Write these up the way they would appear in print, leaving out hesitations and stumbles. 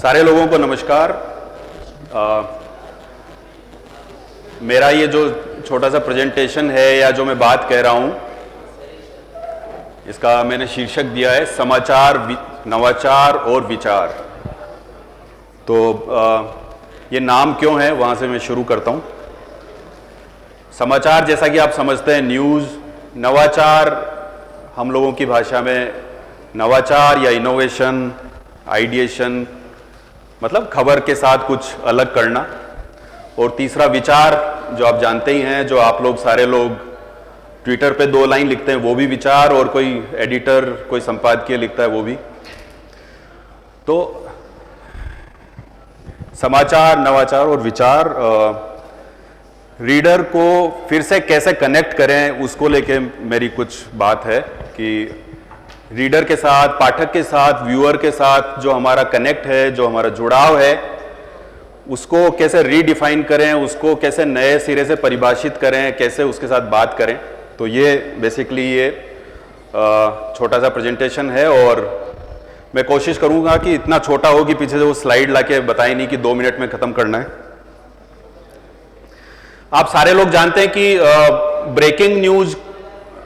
सारे लोगों को नमस्कार। मेरा ये जो छोटा सा प्रेजेंटेशन है या जो मैं बात कह रहा हूँ, इसका मैंने शीर्षक दिया है समाचार, नवाचार और विचार। तो ये नाम क्यों है, वहाँ से मैं शुरू करता हूँ। समाचार जैसा कि आप समझते हैं न्यूज़, नवाचार हम लोगों की भाषा में नवाचार या इनोवेशन, आइडिएशन, मतलब खबर के साथ कुछ अलग करना। और तीसरा विचार, जो आप जानते ही हैं, जो आप लोग सारे लोग ट्विटर पे 2 लाइन लिखते हैं वो भी विचार, और कोई एडिटर, कोई संपादकीय लिखता है वो भी। तो समाचार, नवाचार और विचार रीडर को फिर से कैसे कनेक्ट करें, उसको लेके मेरी कुछ बात है कि रीडर के साथ, पाठक के साथ, व्यूअर के साथ जो हमारा कनेक्ट है, जो हमारा जुड़ाव है, उसको कैसे रीडिफाइन करें, उसको कैसे नए सिरे से परिभाषित करें, कैसे उसके साथ बात करें। तो ये बेसिकली ये छोटा सा प्रेजेंटेशन है, और मैं कोशिश करूंगा कि इतना छोटा हो कि पीछे से वो स्लाइड लाके बताए नहीं कि 2 मिनट में खत्म करना है। आप सारे लोग जानते हैं कि ब्रेकिंग न्यूज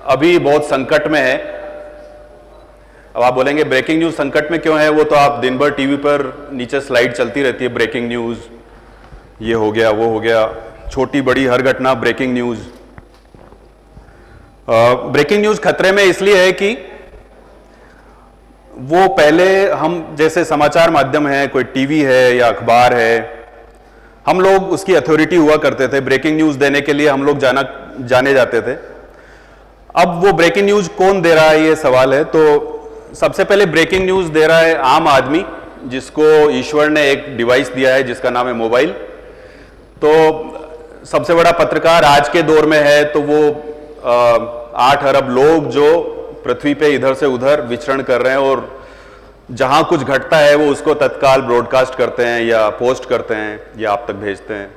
अभी बहुत संकट में है। अब आप बोलेंगे ब्रेकिंग न्यूज संकट में क्यों है, वो तो आप दिन भर टीवी पर नीचे स्लाइड चलती रहती है, ब्रेकिंग न्यूज, ये हो गया, वो हो गया, छोटी बड़ी हर घटना ब्रेकिंग न्यूज। ब्रेकिंग न्यूज खतरे में इसलिए है कि वो पहले हम जैसे समाचार माध्यम है, कोई टीवी है या अखबार है, हम लोग उसकी अथॉरिटी हुआ करते थे, ब्रेकिंग न्यूज देने के लिए हम लोग जाने जाते थे। अब वो ब्रेकिंग न्यूज कौन दे रहा है, ये सवाल है। तो सबसे पहले ब्रेकिंग न्यूज दे रहा है आम आदमी, जिसको ईश्वर ने एक डिवाइस दिया है जिसका नाम है मोबाइल। तो सबसे बड़ा पत्रकार आज के दौर में है तो वो 8 अरब लोग जो पृथ्वी पे इधर से उधर विचरण कर रहे हैं, और जहां कुछ घटता है वो उसको तत्काल ब्रॉडकास्ट करते हैं या पोस्ट करते हैं या आप तक भेजते हैं।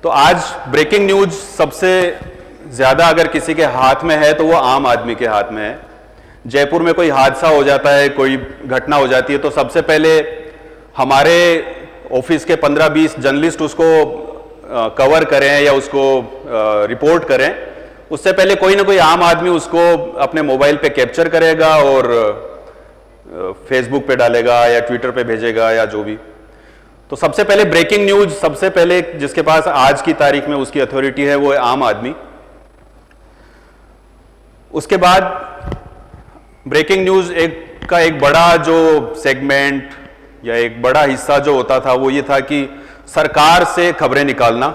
तो आज ब्रेकिंग न्यूज सबसे ज्यादा अगर किसी के हाथ में है तो वो आम आदमी के हाथ में है। जयपुर में कोई हादसा हो जाता है, कोई घटना हो जाती है, तो सबसे पहले हमारे ऑफिस के 15-20 जर्नलिस्ट उसको कवर करें या उसको रिपोर्ट करें, उससे पहले कोई ना कोई आम आदमी उसको अपने मोबाइल पे कैप्चर करेगा और फेसबुक पे डालेगा या ट्विटर पे भेजेगा या जो भी। तो सबसे पहले ब्रेकिंग न्यूज, सबसे पहले जिसके पास आज की तारीख में उसकी अथॉरिटी है वो है आम आदमी। उसके बाद ब्रेकिंग न्यूज का एक बड़ा जो सेगमेंट या एक बड़ा हिस्सा जो होता था वो ये था कि सरकार से खबरें निकालना,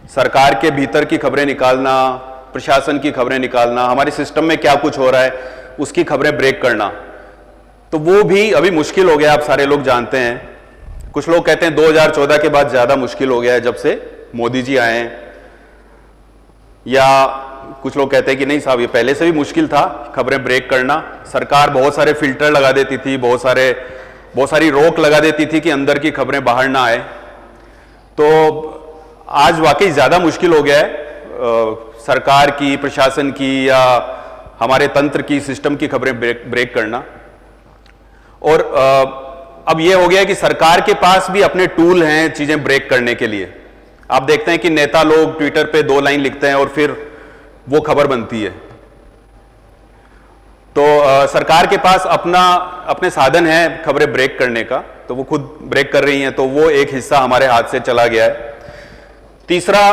सरकार के भीतर की खबरें निकालना, प्रशासन की खबरें निकालना, हमारे सिस्टम में क्या कुछ हो रहा है उसकी खबरें ब्रेक करना। तो वो भी अभी मुश्किल हो गया, आप सारे लोग जानते हैं। कुछ लोग कहते हैं 2014 के बाद ज्यादा मुश्किल हो गया है जब से मोदी जी आए हैं, या कुछ लोग कहते हैं कि नहीं साहब ये पहले से भी मुश्किल था खबरें ब्रेक करना। सरकार बहुत सारे फिल्टर लगा देती थी, बहुत सारी रोक लगा देती थी कि अंदर की खबरें बाहर ना आए। तो आज वाकई ज्यादा मुश्किल हो गया है सरकार की, प्रशासन की या हमारे तंत्र की, सिस्टम की खबरें ब्रेक करना। और अब यह हो गया कि सरकार के पास भी अपने टूल हैं चीजें ब्रेक करने के लिए। आप देखते हैं कि नेता लोग ट्विटर पे 2 लाइन लिखते हैं और फिर वो खबर बनती है। तो सरकार के पास अपने साधन हैं खबरें ब्रेक करने का, तो वो खुद ब्रेक कर रही हैं, तो वो एक हिस्सा हमारे हाथ से चला गया है। तीसरा,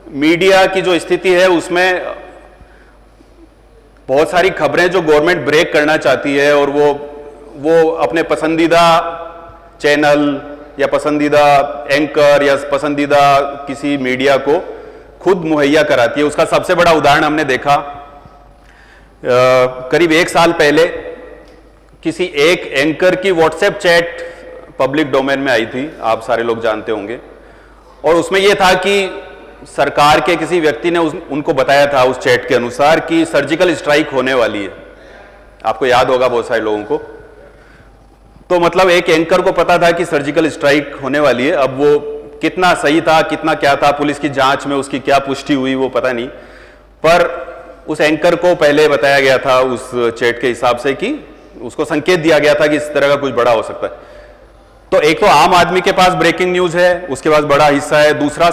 मीडिया की जो स्थिति है उसमें बहुत सारी खबरें जो गवर्नमेंट ब्रेक करना चाहती है, और वो अपने पसंदीदा चैनल या पसंदीदा एंकर या पसंदीदा किसी मीडिया को खुद मुहैया कराती है। उसका सबसे बड़ा उदाहरण हमने देखा करीब 1 साल पहले किसी एक एंकर की व्हाट्सएप चैट पब्लिक डोमेन में आई थी, आप सारे लोग जानते होंगे। और उसमें यह था कि सरकार के किसी व्यक्ति ने उनको बताया था उस चैट के अनुसार कि सर्जिकल स्ट्राइक होने वाली है। आपको याद होगा बहुत सारे लोगों को। तो मतलब एक एंकर को पता था कि सर्जिकल स्ट्राइक होने वाली है। अब वो कितना सही था, कितना क्या था, पुलिस की जांच में उसकी क्या पुष्टि हुई वो पता नहीं, पर उस एंकर को पहले बताया गया था उस चैट के हिसाब से कि उसको संकेत दिया गया था कि इस तरह का कुछ बड़ा हो सकता है। तो एक तो आम आदमी के पास ब्रेकिंग न्यूज है, उसके पास बड़ा हिस्सा है। दूसरा,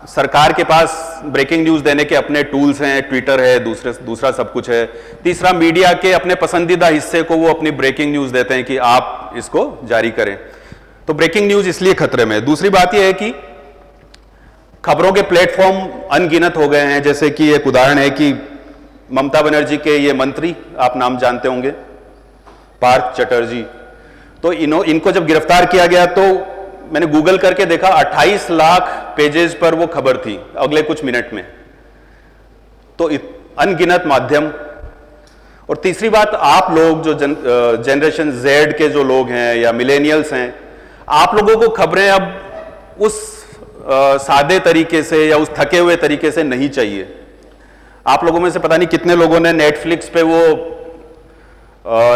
सरकार के पास ब्रेकिंग न्यूज देने के अपने टूल्स हैं, ट्विटर है, दूसरा सब कुछ है। तीसरा, मीडिया के अपने पसंदीदा हिस्से को वो अपनी ब्रेकिंग न्यूज देते हैं कि आप इसको जारी करें। तो ब्रेकिंग न्यूज इसलिए खतरे में है। दूसरी बात यह है कि खबरों के प्लेटफॉर्म अनगिनत हो गए हैं। जैसे कि एक उदाहरण है कि ममता बनर्जी के ये मंत्री, आप नाम जानते होंगे, पार्थ चटर्जी, तो इनको जब गिरफ्तार किया गया तो मैंने गूगल करके देखा 28 लाख पेजेस पर वो खबर थी अगले कुछ मिनट में। तो अनगिनत माध्यम। और तीसरी बात, आप लोग जो जनरेशन जेड के जो लोग हैं या मिलेनियल्स हैं, आप लोगों को खबरें अब उस सादे तरीके से या उस थके हुए तरीके से नहीं चाहिए। आप लोगों में से पता नहीं कितने लोगों ने नेटफ्लिक्स पे वो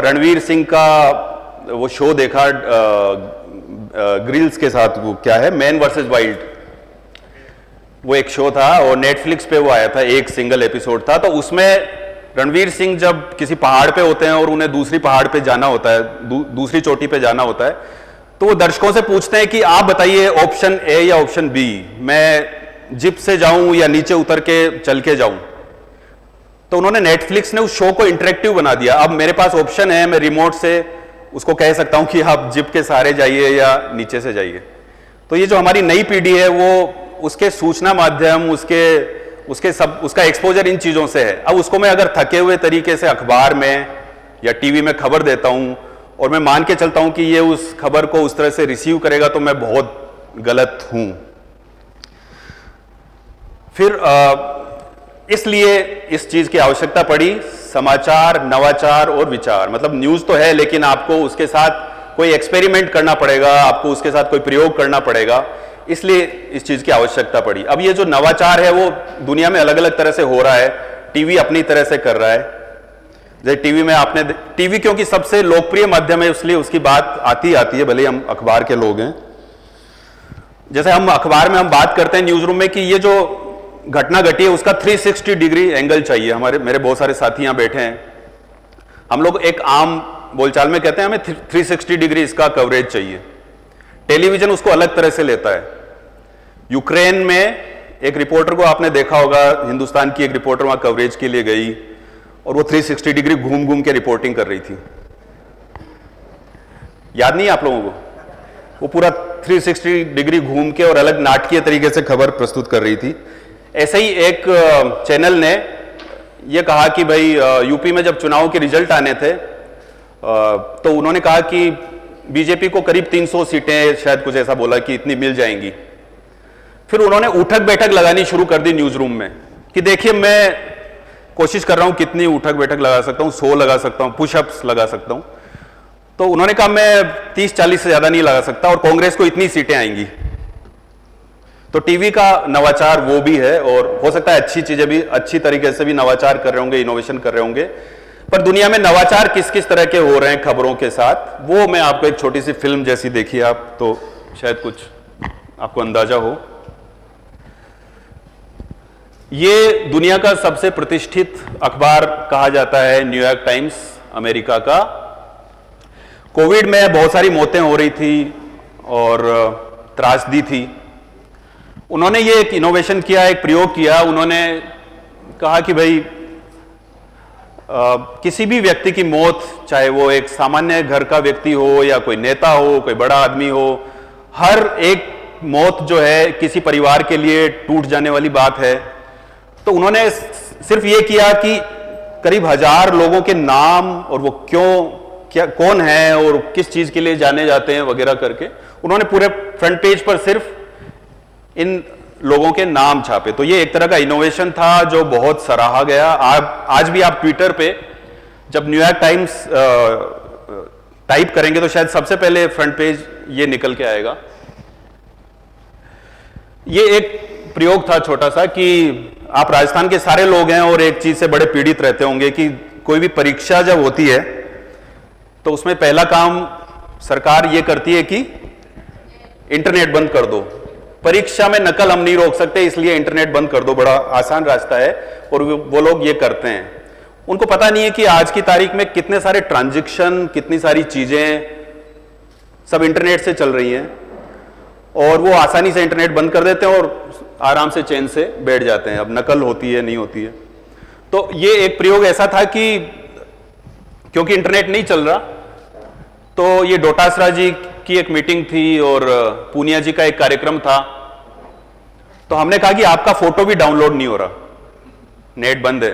रणवीर सिंह का वो शो देखा, ग्रिल्स के साथ, वो क्या है, मैन वर्सेस वाइल्ड, वो एक शो था और नेटफ्लिक्स पे वो आया था, एक सिंगल एपिसोड था। तो उसमें रणवीर सिंह जब किसी पहाड़ पे होते हैं और उन्हें दूसरी पहाड़ पे जाना होता है, दूसरी चोटी पे जाना होता है, तो वो दर्शकों से पूछते हैं कि आप बताइए ऑप्शन ए या ऑप्शन बी, मैं जिप से जाऊं या नीचे उतर के चल के जाऊं। तो उन्होंने, नेटफ्लिक्स ने उस शो को इंटरेक्टिव बना दिया। अब मेरे पास ऑप्शन है, मैं रिमोट से उसको कह सकता हूं कि आप जिप के सहारे जाइए या नीचे से जाइए। तो ये जो हमारी नई पीढ़ी है वो उसके सूचना माध्यम, उसका एक्सपोजर इन चीजों से है। अब उसको मैं अगर थके हुए तरीके से अखबार में या टीवी में खबर देता हूं और मैं मान के चलता हूं कि ये उस खबर को उस तरह से रिसीव करेगा, तो मैं बहुत गलत हूं। फिर इसलिए इस चीज की आवश्यकता पड़ी, समाचार, नवाचार और विचार। मतलब न्यूज तो है, लेकिन आपको उसके साथ कोई एक्सपेरिमेंट करना पड़ेगा, आपको उसके साथ कोई प्रयोग करना पड़ेगा, इसलिए इस चीज की आवश्यकता पड़ी। अब ये जो नवाचार है वो दुनिया में अलग अलग तरह से हो रहा है। टीवी अपनी तरह से कर रहा है। जैसे टीवी में टीवी क्योंकि सबसे लोकप्रिय माध्यम है, इसलिए उसकी बात आती है, भले हम अखबार के लोग हैं। जैसे हम अखबार में हम बात करते हैं न्यूज रूम में कि ये जो घटना घटी है उसका 360 डिग्री एंगल चाहिए। मेरे बहुत सारे साथी यहां बैठे हैं, हम लोग एक आम बोलचाल में कहते हैं हमें 360 डिग्री इसका कवरेज चाहिए। टेलीविजन उसको अलग तरह से लेता है। यूक्रेन में एक रिपोर्टर को आपने देखा होगा, हिंदुस्तान की एक रिपोर्टर वहां कवरेज के लिए गई और वो 360 डिग्री घूम घूम के रिपोर्टिंग कर रही थी। याद नहीं है आप लोगों को? वो पूरा 360 डिग्री घूम के और अलग नाटकीय तरीके से खबर प्रस्तुत कर रही थी। ऐसे ही एक चैनल ने यह कहा कि भाई यूपी में जब चुनाव के रिजल्ट आने थे तो उन्होंने कहा कि बीजेपी को करीब 300 सीटें, शायद कुछ ऐसा बोला कि इतनी मिल जाएंगी। फिर उन्होंने उठक बैठक लगानी शुरू कर दी न्यूज रूम में कि देखिए मैं कोशिश कर रहा हूं कितनी उठक बैठक लगा सकता हूं, 100 लगा सकता हूं, पुशअप्स लगा सकता हूं। तो उन्होंने कहा मैं 30-40 से ज्यादा नहीं लगा सकता और कांग्रेस को इतनी सीटें आएंगी। तो टीवी का नवाचार वो भी है और हो सकता है अच्छी चीजें भी, अच्छी तरीके से भी नवाचार कर रहे होंगे, इनोवेशन कर रहे होंगे। पर दुनिया में नवाचार किस किस तरह के हो रहे हैं खबरों के साथ, वो मैं आपको एक छोटी सी फिल्म जैसी देखिए आप, तो शायद कुछ आपको अंदाजा हो। ये दुनिया का सबसे प्रतिष्ठित अखबार कहा जाता है न्यूयॉर्क टाइम्स, अमेरिका का। कोविड में बहुत सारी मौतें हो रही थी और त्रासदी थी। उन्होंने ये एक इनोवेशन किया, एक प्रयोग किया। उन्होंने कहा कि भाई किसी भी व्यक्ति की मौत, चाहे वो एक सामान्य घर का व्यक्ति हो या कोई नेता हो, कोई बड़ा आदमी हो, हर एक मौत जो है किसी परिवार के लिए टूट जाने वाली बात है। तो उन्होंने सिर्फ ये किया कि करीब 1000 लोगों के नाम और वो कौन है और किस चीज के लिए जाने जाते हैं वगैरह करके उन्होंने पूरे फ्रंट पेज पर सिर्फ इन लोगों के नाम छापे। तो ये एक तरह का इनोवेशन था जो बहुत सराहा गया। आज भी आप ट्विटर पे जब न्यूयॉर्क टाइम्स टाइप करेंगे तो शायद सबसे पहले फ्रंट पेज ये निकल के आएगा। ये एक प्रयोग था छोटा सा कि आप राजस्थान के सारे लोग हैं और एक चीज से बड़े पीड़ित रहते होंगे कि कोई भी परीक्षा जब होती है तो उसमें पहला काम सरकार ये करती है कि इंटरनेट बंद कर दो। परीक्षा में नकल हम नहीं रोक सकते, इसलिए इंटरनेट बंद कर दो, बड़ा आसान रास्ता है। और वो लोग ये करते हैं। उनको पता नहीं है कि आज की तारीख में कितने सारे ट्रांजैक्शन, कितनी सारी चीजें सब इंटरनेट से चल रही हैं और वो आसानी से इंटरनेट बंद कर देते हैं और आराम से चैन से बैठ जाते हैं। अब नकल होती है नहीं होती है। तो ये एक प्रयोग ऐसा था कि क्योंकि इंटरनेट नहीं चल रहा, तो ये डोटासरा जी की एक मीटिंग थी और पूनिया जी का एक कार्यक्रम था, तो हमने कहा कि आपका फोटो भी डाउनलोड नहीं हो रहा, नेट बंद है।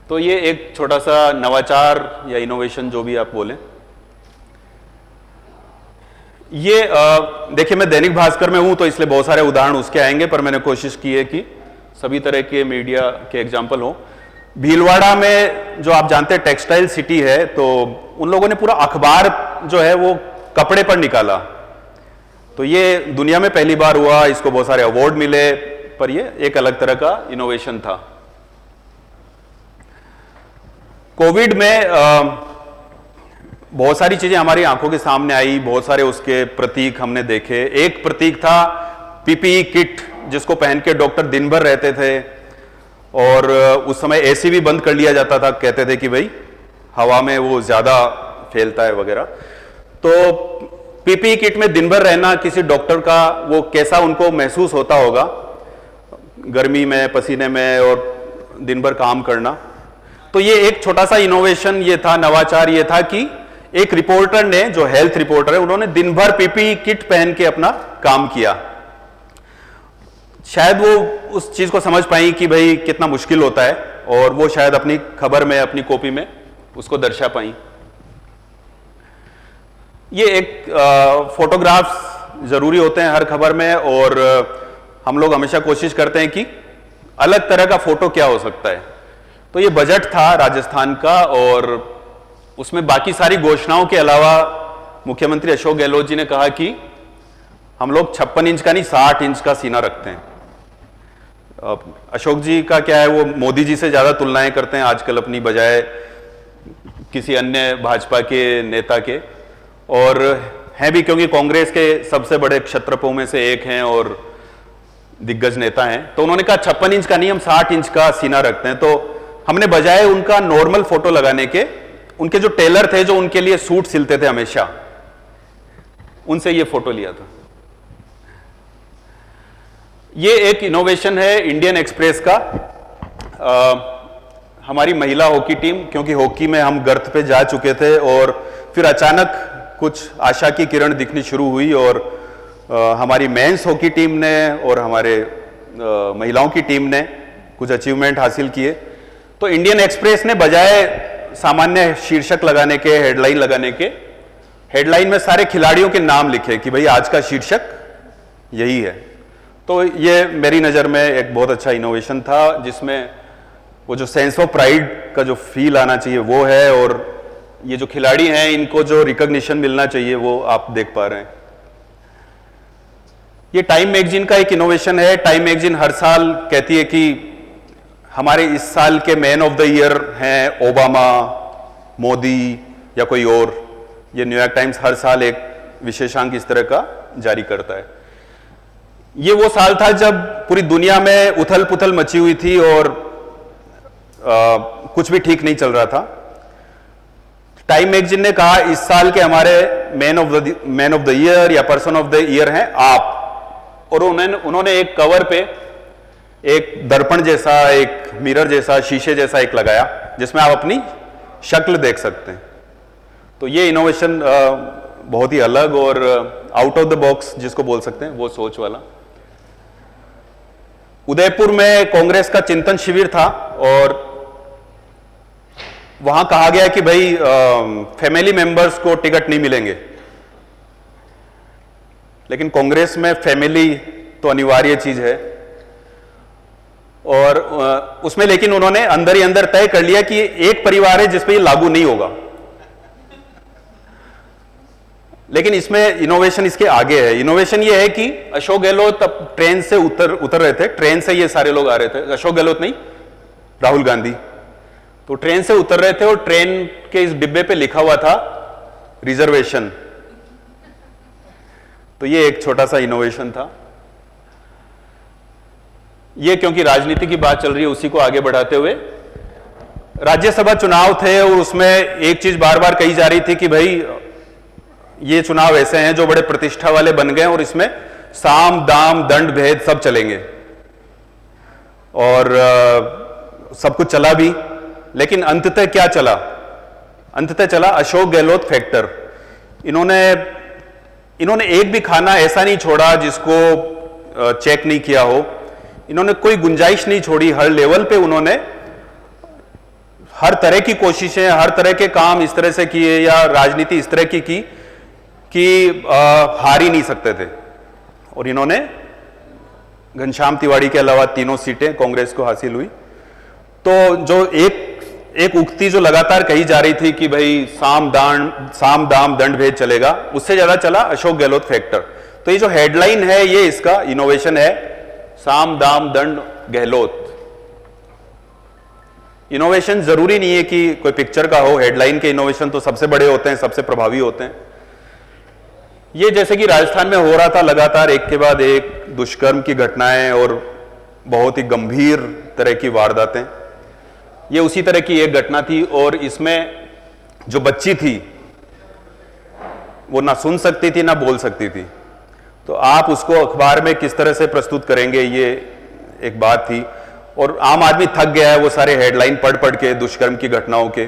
तो ये एक छोटा सा नवाचार या इनोवेशन जो भी आप बोलें। ये देखिए, मैं दैनिक भास्कर में हूं तो इसलिए बहुत सारे उदाहरण उसके आएंगे, पर मैंने कोशिश की है कि सभी तरह के मीडिया के एग्जाम्पल हो। भीलवाड़ा में जो आप जानते हैं टेक्सटाइल सिटी है, तो उन लोगों ने पूरा अखबार जो है वो कपड़े पर निकाला। तो ये दुनिया में पहली बार हुआ, इसको बहुत सारे अवार्ड मिले, पर ये एक अलग तरह का इनोवेशन था। कोविड में बहुत सारी चीजें हमारी आंखों के सामने आई, बहुत सारे उसके प्रतीक हमने देखे। एक प्रतीक था पीपीई किट, जिसको पहन के डॉक्टर दिन भर रहते थे और उस समय एसी भी बंद कर लिया जाता था, कहते थे कि भाई हवा में वो ज्यादा फैलता है वगैरह। तो पीपीई किट में दिन भर रहना किसी डॉक्टर का वो कैसा उनको महसूस होता होगा, गर्मी में, पसीने में और दिन भर काम करना। तो ये एक छोटा सा इनोवेशन ये था, नवाचार ये था कि एक रिपोर्टर ने, जो हेल्थ रिपोर्टर है, उन्होंने दिन भर पीपीई किट पहन के अपना काम किया। शायद वो उस चीज को समझ पाई कि भाई कितना मुश्किल होता है, और वो शायद अपनी खबर में, अपनी कॉपी में उसको दर्शा पाई। ये एक फोटोग्राफ्स जरूरी होते हैं हर खबर में, और हम लोग हमेशा कोशिश करते हैं कि अलग तरह का फोटो क्या हो सकता है। तो ये बजट था राजस्थान का, और उसमें बाकी सारी घोषणाओं के अलावा मुख्यमंत्री अशोक गहलोत जी ने कहा कि हम लोग 56 इंच का नहीं 60 इंच का सीना रखते हैं। अशोक जी का क्या है, वो मोदी जी से ज्यादा तुलनाएं करते हैं आजकल अपनी, बजाय किसी अन्य भाजपा के नेता के, और हैं भी क्योंकि कांग्रेस के सबसे बड़े क्षत्रपों में से एक हैं और दिग्गज नेता हैं। तो उन्होंने कहा 56 इंच का नहीं, हम 60 इंच का सीना रखते हैं। तो हमने बजाय उनका नॉर्मल फोटो लगाने के, उनके जो टेलर थे जो उनके लिए सूट सिलते थे हमेशा, उनसे ये फोटो लिया था। ये एक इनोवेशन है इंडियन एक्सप्रेस का। हमारी महिला हॉकी टीम, क्योंकि हॉकी में हम गर्त पे जा चुके थे और फिर अचानक कुछ आशा की किरण दिखनी शुरू हुई, और हमारी मेंस हॉकी टीम ने और हमारे महिलाओं की टीम ने कुछ अचीवमेंट हासिल किए। तो इंडियन एक्सप्रेस ने बजाय सामान्य शीर्षक लगाने के, हेडलाइन लगाने के, हेडलाइन में सारे खिलाड़ियों के नाम लिखे कि भाई आज का शीर्षक यही है। तो ये मेरी नज़र में एक बहुत अच्छा इनोवेशन था, जिसमें वो जो सेंस ऑफ प्राइड का जो फील आना चाहिए वो है, और ये जो खिलाड़ी हैं इनको जो रिकॉग्निशन मिलना चाहिए वो आप देख पा रहे हैं। ये टाइम मैगजीन का एक इनोवेशन है। टाइम मैगजीन हर साल कहती है कि हमारे इस साल के मैन ऑफ द ईयर हैं ओबामा, मोदी या कोई और। ये न्यूयॉर्क टाइम्स हर साल एक विशेषांक इस तरह का जारी करता है। ये वो साल था जब पूरी दुनिया में उथल पुथल मची हुई थी और कुछ भी ठीक नहीं चल रहा था। टाइम मैगजीन ने कहा इस साल के हमारे मैन ऑफ द ईयर या पर्सन ऑफ द ईयर हैं आप, और उन्होंने एक कवर पे एक दर्पण जैसा, एक मिरर जैसा, शीशे जैसा एक लगाया, जिसमें आप अपनी शक्ल देख सकते हैं। तो ये इनोवेशन बहुत ही अलग और आउट ऑफ द बॉक्स जिसको बोल सकते हैं, वो सोच वाला। उदयपुर में कांग्रेस का चिंतन शिविर था, और वहां कहा गया कि भाई फैमिली मेंबर्स को टिकट नहीं मिलेंगे, लेकिन कांग्रेस में फैमिली तो अनिवार्य चीज है, और उसमें लेकिन उन्होंने अंदर ही अंदर तय कर लिया कि एक परिवार है जिस पे ये लागू नहीं होगा। लेकिन इसमें इनोवेशन इसके आगे है। इनोवेशन ये है कि अशोक गहलोत अब ट्रेन से उतर रहे थे, ट्रेन से ये सारे लोग आ रहे थे, अशोक गहलोत नहीं, राहुल गांधी। तो ट्रेन से उतर रहे थे और ट्रेन के इस डिब्बे पे लिखा हुआ था रिजर्वेशन। तो ये एक छोटा सा इनोवेशन था। ये क्योंकि राजनीति की बात चल रही है, उसी को आगे बढ़ाते हुए, राज्यसभा चुनाव थे और उसमें एक चीज बार बार कही जा रही थी कि भाई ये चुनाव ऐसे हैं जो बड़े प्रतिष्ठा वाले बन गए और इसमें साम दाम दंड भेद सब चलेंगे और सब कुछ चला भी। लेकिन अंततः क्या चला? अंततः चला अशोक गहलोत फैक्टर। इन्होंने एक भी खाना ऐसा नहीं छोड़ा जिसको चेक नहीं किया हो। इन्होंने कोई गुंजाइश नहीं छोड़ी। हर लेवल पे उन्होंने हर तरह की कोशिशें, हर तरह के काम इस तरह से किए या राजनीति इस तरह की की कि हार ही नहीं सकते थे। और इन्होंने घनश्याम तिवाड़ी के अलावा तीनों सीटें कांग्रेस को हासिल हुई। तो जो एक उक्ति जो लगातार कही जा रही थी कि भाई साम दाम दंड भेद चलेगा, उससे ज्यादा चला अशोक गहलोत फैक्टर। तो ये जो हेडलाइन है ये इसका इनोवेशन है, साम दाम दंड गहलोत। इनोवेशन जरूरी नहीं है कि कोई पिक्चर का हो, हेडलाइन के इनोवेशन तो सबसे बड़े होते हैं, सबसे प्रभावी होते हैं। ये जैसे कि राजस्थान में हो रहा था लगातार एक के बाद एक दुष्कर्म की घटनाएं और बहुत ही गंभीर तरह की वारदातें, ये उसी तरह की एक घटना थी। और इसमें जो बच्ची थी वो ना सुन सकती थी ना बोल सकती थी। तो आप उसको अखबार में किस तरह से प्रस्तुत करेंगे, ये एक बात थी। और आम आदमी थक गया है वो सारे हेडलाइन पढ़ के दुष्कर्म की घटनाओं के।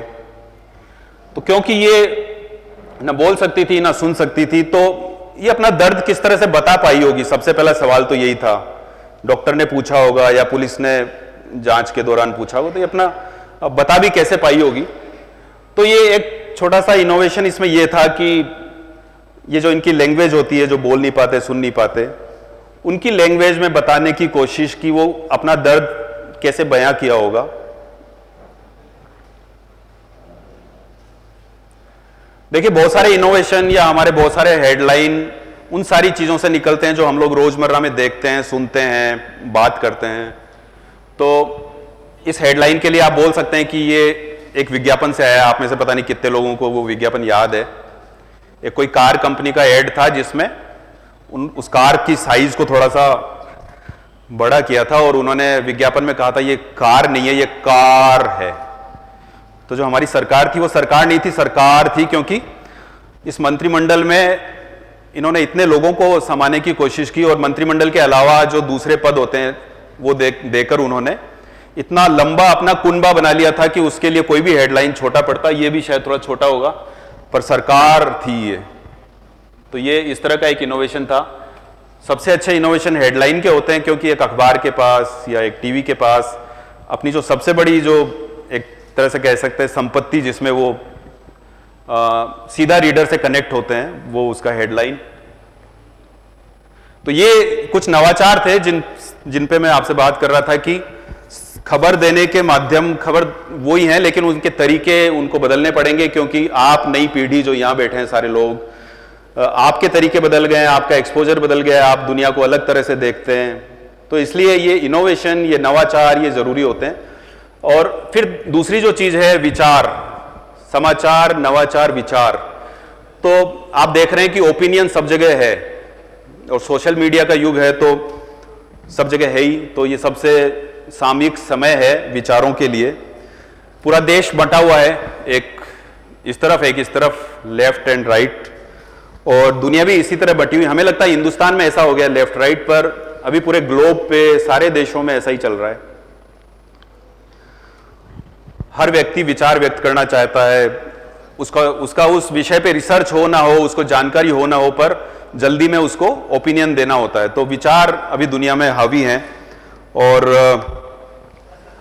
तो क्योंकि ये ना बोल सकती थी ना सुन सकती थी, तो ये अपना दर्द किस तरह से बता पाई होगी? सबसे पहला सवाल तो यही था। डॉक्टर ने पूछा होगा या पुलिस ने जांच के दौरान पूछा होगा, तो ये अपना बता भी कैसे पाई होगी? तो ये एक छोटा सा इनोवेशन इसमें यह था कि ये जो इनकी लैंग्वेज होती है, जो बोल नहीं पाते, सुन नहीं पाते, उनकी लैंग्वेज में बताने की कोशिश की वो अपना दर्द कैसे बयां किया होगा। देखिए, बहुत सारे इनोवेशन या हमारे बहुत सारे हेडलाइन उन सारी चीजों से निकलते हैं जो हम लोग रोजमर्रा में देखते हैं, सुनते हैं, बात करते हैं। तो इस हेडलाइन के लिए आप बोल सकते हैं कि ये एक विज्ञापन से आया। आप में से पता नहीं कितने लोगों को वो विज्ञापन याद है। एक कोई कार कंपनी का एड था जिसमें उस कार की साइज को थोड़ा सा बड़ा किया था और उन्होंने विज्ञापन में कहा था ये कार नहीं है, ये कार है। तो जो हमारी सरकार थी वो सरकार नहीं थी, सरकार थी, क्योंकि इस मंत्रिमंडल में इन्होंने इतने लोगों को समाने की कोशिश की और मंत्रिमंडल के अलावा जो दूसरे पद होते हैं वो देकर उन्होंने इतना लंबा अपना कुनबा बना लिया था कि उसके लिए कोई भी हेडलाइन छोटा पड़ता, ये भी शायद थोड़ा छोटा होगा, पर सरकार थी ये। तो ये इस तरह का एक इनोवेशन था। सबसे अच्छे इनोवेशन हेडलाइन के होते हैं, क्योंकि एक अखबार के पास या एक टीवी के पास अपनी जो सबसे बड़ी, जो एक तरह से कह सकते हैं संपत्ति, जिसमें वो सीधा रीडर से कनेक्ट होते हैं, वो उसका हेडलाइन। तो ये कुछ नवाचार थे जिन पे मैं आपसे बात कर रहा था कि खबर देने के माध्यम खबर वही हैं, लेकिन उनके तरीके उनको बदलने पड़ेंगे, क्योंकि आप नई पीढ़ी जो यहां बैठे हैं सारे लोग, आपके तरीके बदल गए हैं, आपका एक्सपोजर बदल गया है, आप दुनिया को अलग तरह से देखते हैं। तो इसलिए ये इनोवेशन, ये नवाचार, ये जरूरी होते हैं। और फिर दूसरी जो चीज है विचार, समाचार, नवाचार, विचार। तो आप देख रहे हैं कि ओपिनियन सब जगह है और सोशल मीडिया का युग है, तो सब जगह है ही। तो ये सबसे सामयिक समय है विचारों के लिए। पूरा देश बंटा हुआ है, एक इस तरफ एक इस तरफ, लेफ्ट एंड राइट, और दुनिया भी इसी तरह बटी हुई। हमें लगता है हिंदुस्तान में ऐसा हो गया लेफ्ट राइट, पर अभी पूरे ग्लोब पे सारे देशों में ऐसा ही चल रहा है। हर व्यक्ति विचार व्यक्त करना चाहता है, उसका उस विषय पे रिसर्च हो ना हो, उसको जानकारी हो ना हो, पर जल्दी में उसको ओपिनियन देना होता है। तो विचार अभी दुनिया में हावी हैं और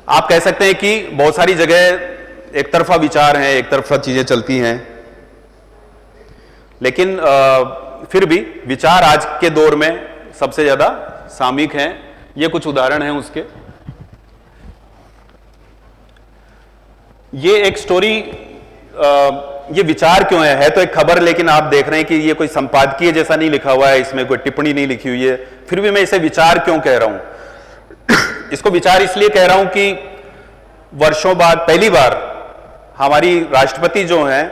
आप कह सकते हैं कि बहुत सारी जगह एक तरफा विचार हैं, एक तरफा चीजें चलती हैं, लेकिन फिर भी विचार आज के दौर में सबसे ज्यादा सामयिक हैं। ये कुछ उदाहरण हैं उसके। ये एक स्टोरी, ये विचार क्यों है तो एक खबर, लेकिन आप देख रहे हैं कि ये कोई संपादकीय जैसा नहीं लिखा हुआ है, इसमें कोई टिप्पणी नहीं लिखी हुई है, फिर भी मैं इसे विचार क्यों कह रहा हूं। इसको विचार इसलिए कह रहा हूं कि वर्षों बाद पहली बार हमारी राष्ट्रपति जो हैं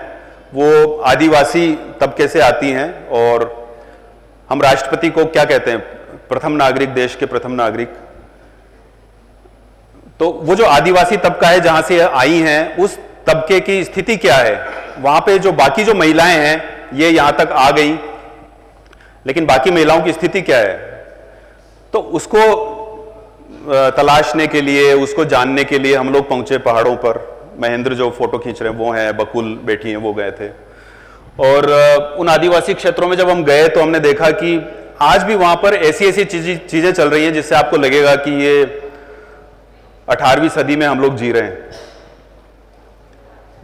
वो आदिवासी तबके से आती हैं, और हम राष्ट्रपति को क्या कहते हैं, प्रथम नागरिक, देश के प्रथम नागरिक। तो वो जो आदिवासी तबका है जहां से आई हैं, उस तबके की स्थिति क्या है, वहां पे जो बाकी जो महिलाएं हैं ये यहां तक आ गई, लेकिन बाकी महिलाओं की स्थिति क्या है? तो उसको तलाशने के लिए, उसको जानने के लिए हम लोग पहुंचे पहाड़ों पर। महेंद्र जो फोटो खींच रहे हैं वो हैं, बकुल बैठी हैं, वो गए थे। और उन आदिवासी क्षेत्रों में जब हम गए तो हमने देखा कि आज भी वहां पर ऐसी ऐसी चीजें चल रही हैं जिससे आपको लगेगा कि ये 18वीं सदी में हम लोग जी रहे हैं।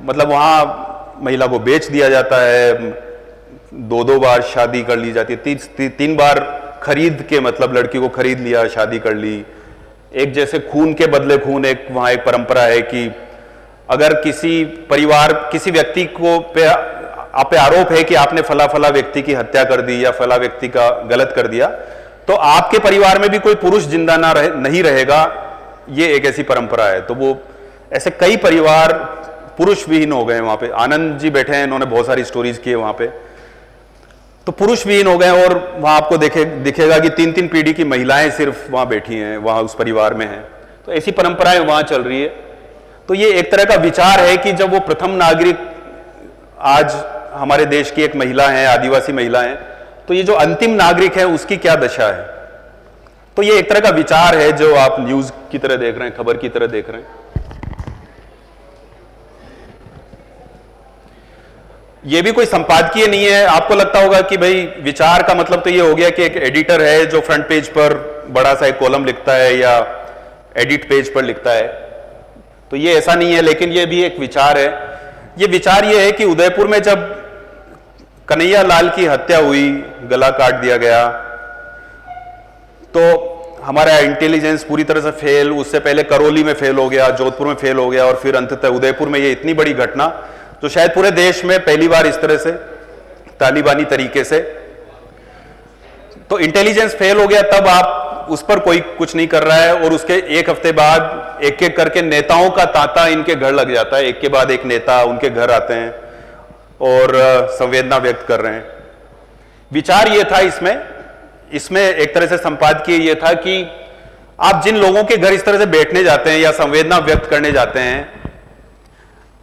मतलब वहां महिला को बेच दिया जाता है, 2-2 बार शादी कर ली जाती है, 3 बार खरीद के, मतलब लड़की को खरीद लिया, शादी कर ली। एक जैसे खून के बदले खून, एक वहां एक परंपरा है कि अगर किसी परिवार, किसी व्यक्ति को आप पे आरोप है कि आपने फला फला व्यक्ति की हत्या कर दी या फला व्यक्ति का गलत कर दिया, तो आपके परिवार में भी कोई पुरुष जिंदा नहीं रहेगा। ये एक ऐसी परंपरा है। तो वो ऐसे कई परिवार पुरुष विहीन हो गए वहां पे। आनंद जी बैठे हैं, इन्होंने बहुत सारी स्टोरीज की है वहां पे। तो पुरुष विहीन हो गए और वहां आपको दिखेगा कि 3-3 पीढ़ी की महिलाएं सिर्फ वहां बैठी हैं, वहां उस परिवार में हैं। तो ऐसी परंपराएं वहां चल रही है। तो ये एक तरह का विचार है कि जब वो प्रथम नागरिक आज हमारे देश की एक महिला है, आदिवासी महिला है, तो ये जो अंतिम नागरिक है उसकी क्या दशा है। तो ये एक तरह का विचार है जो आप न्यूज की तरह देख रहे हैं, खबर की तरह देख रहे हैं। ये भी कोई संपादकीय नहीं है। आपको लगता होगा कि भाई विचार का मतलब तो ये हो गया कि एक एडिटर है जो फ्रंट पेज पर बड़ा सा एक कॉलम लिखता है या एडिट पेज पर लिखता है। तो ये ऐसा नहीं है, लेकिन ये भी एक विचार है। ये विचार ये है कि उदयपुर में जब कन्हैया लाल की हत्या हुई, गला काट दिया गया, तो हमारा इंटेलिजेंस पूरी तरह से फेल, उससे पहले करौली में फेल हो गया, जोधपुर में फेल हो गया, और फिर अंततः उदयपुर में ये इतनी बड़ी घटना जो शायद पूरे देश में पहली बार इस तरह से तालिबानी तरीके से। तो इंटेलिजेंस फेल हो गया, तब आप उस पर कोई कुछ नहीं कर रहा है, और उसके एक हफ्ते बाद एक एक करके नेताओं का तांता इनके घर लग जाता है। एक के बाद एक नेता उनके घर आते हैं और संवेदना व्यक्त कर रहे हैं। विचार ये था इसमें एक तरह से संपादकीय ये था कि आप जिन लोगों के घर इस तरह से बैठने जाते हैं या संवेदना व्यक्त करने जाते हैं,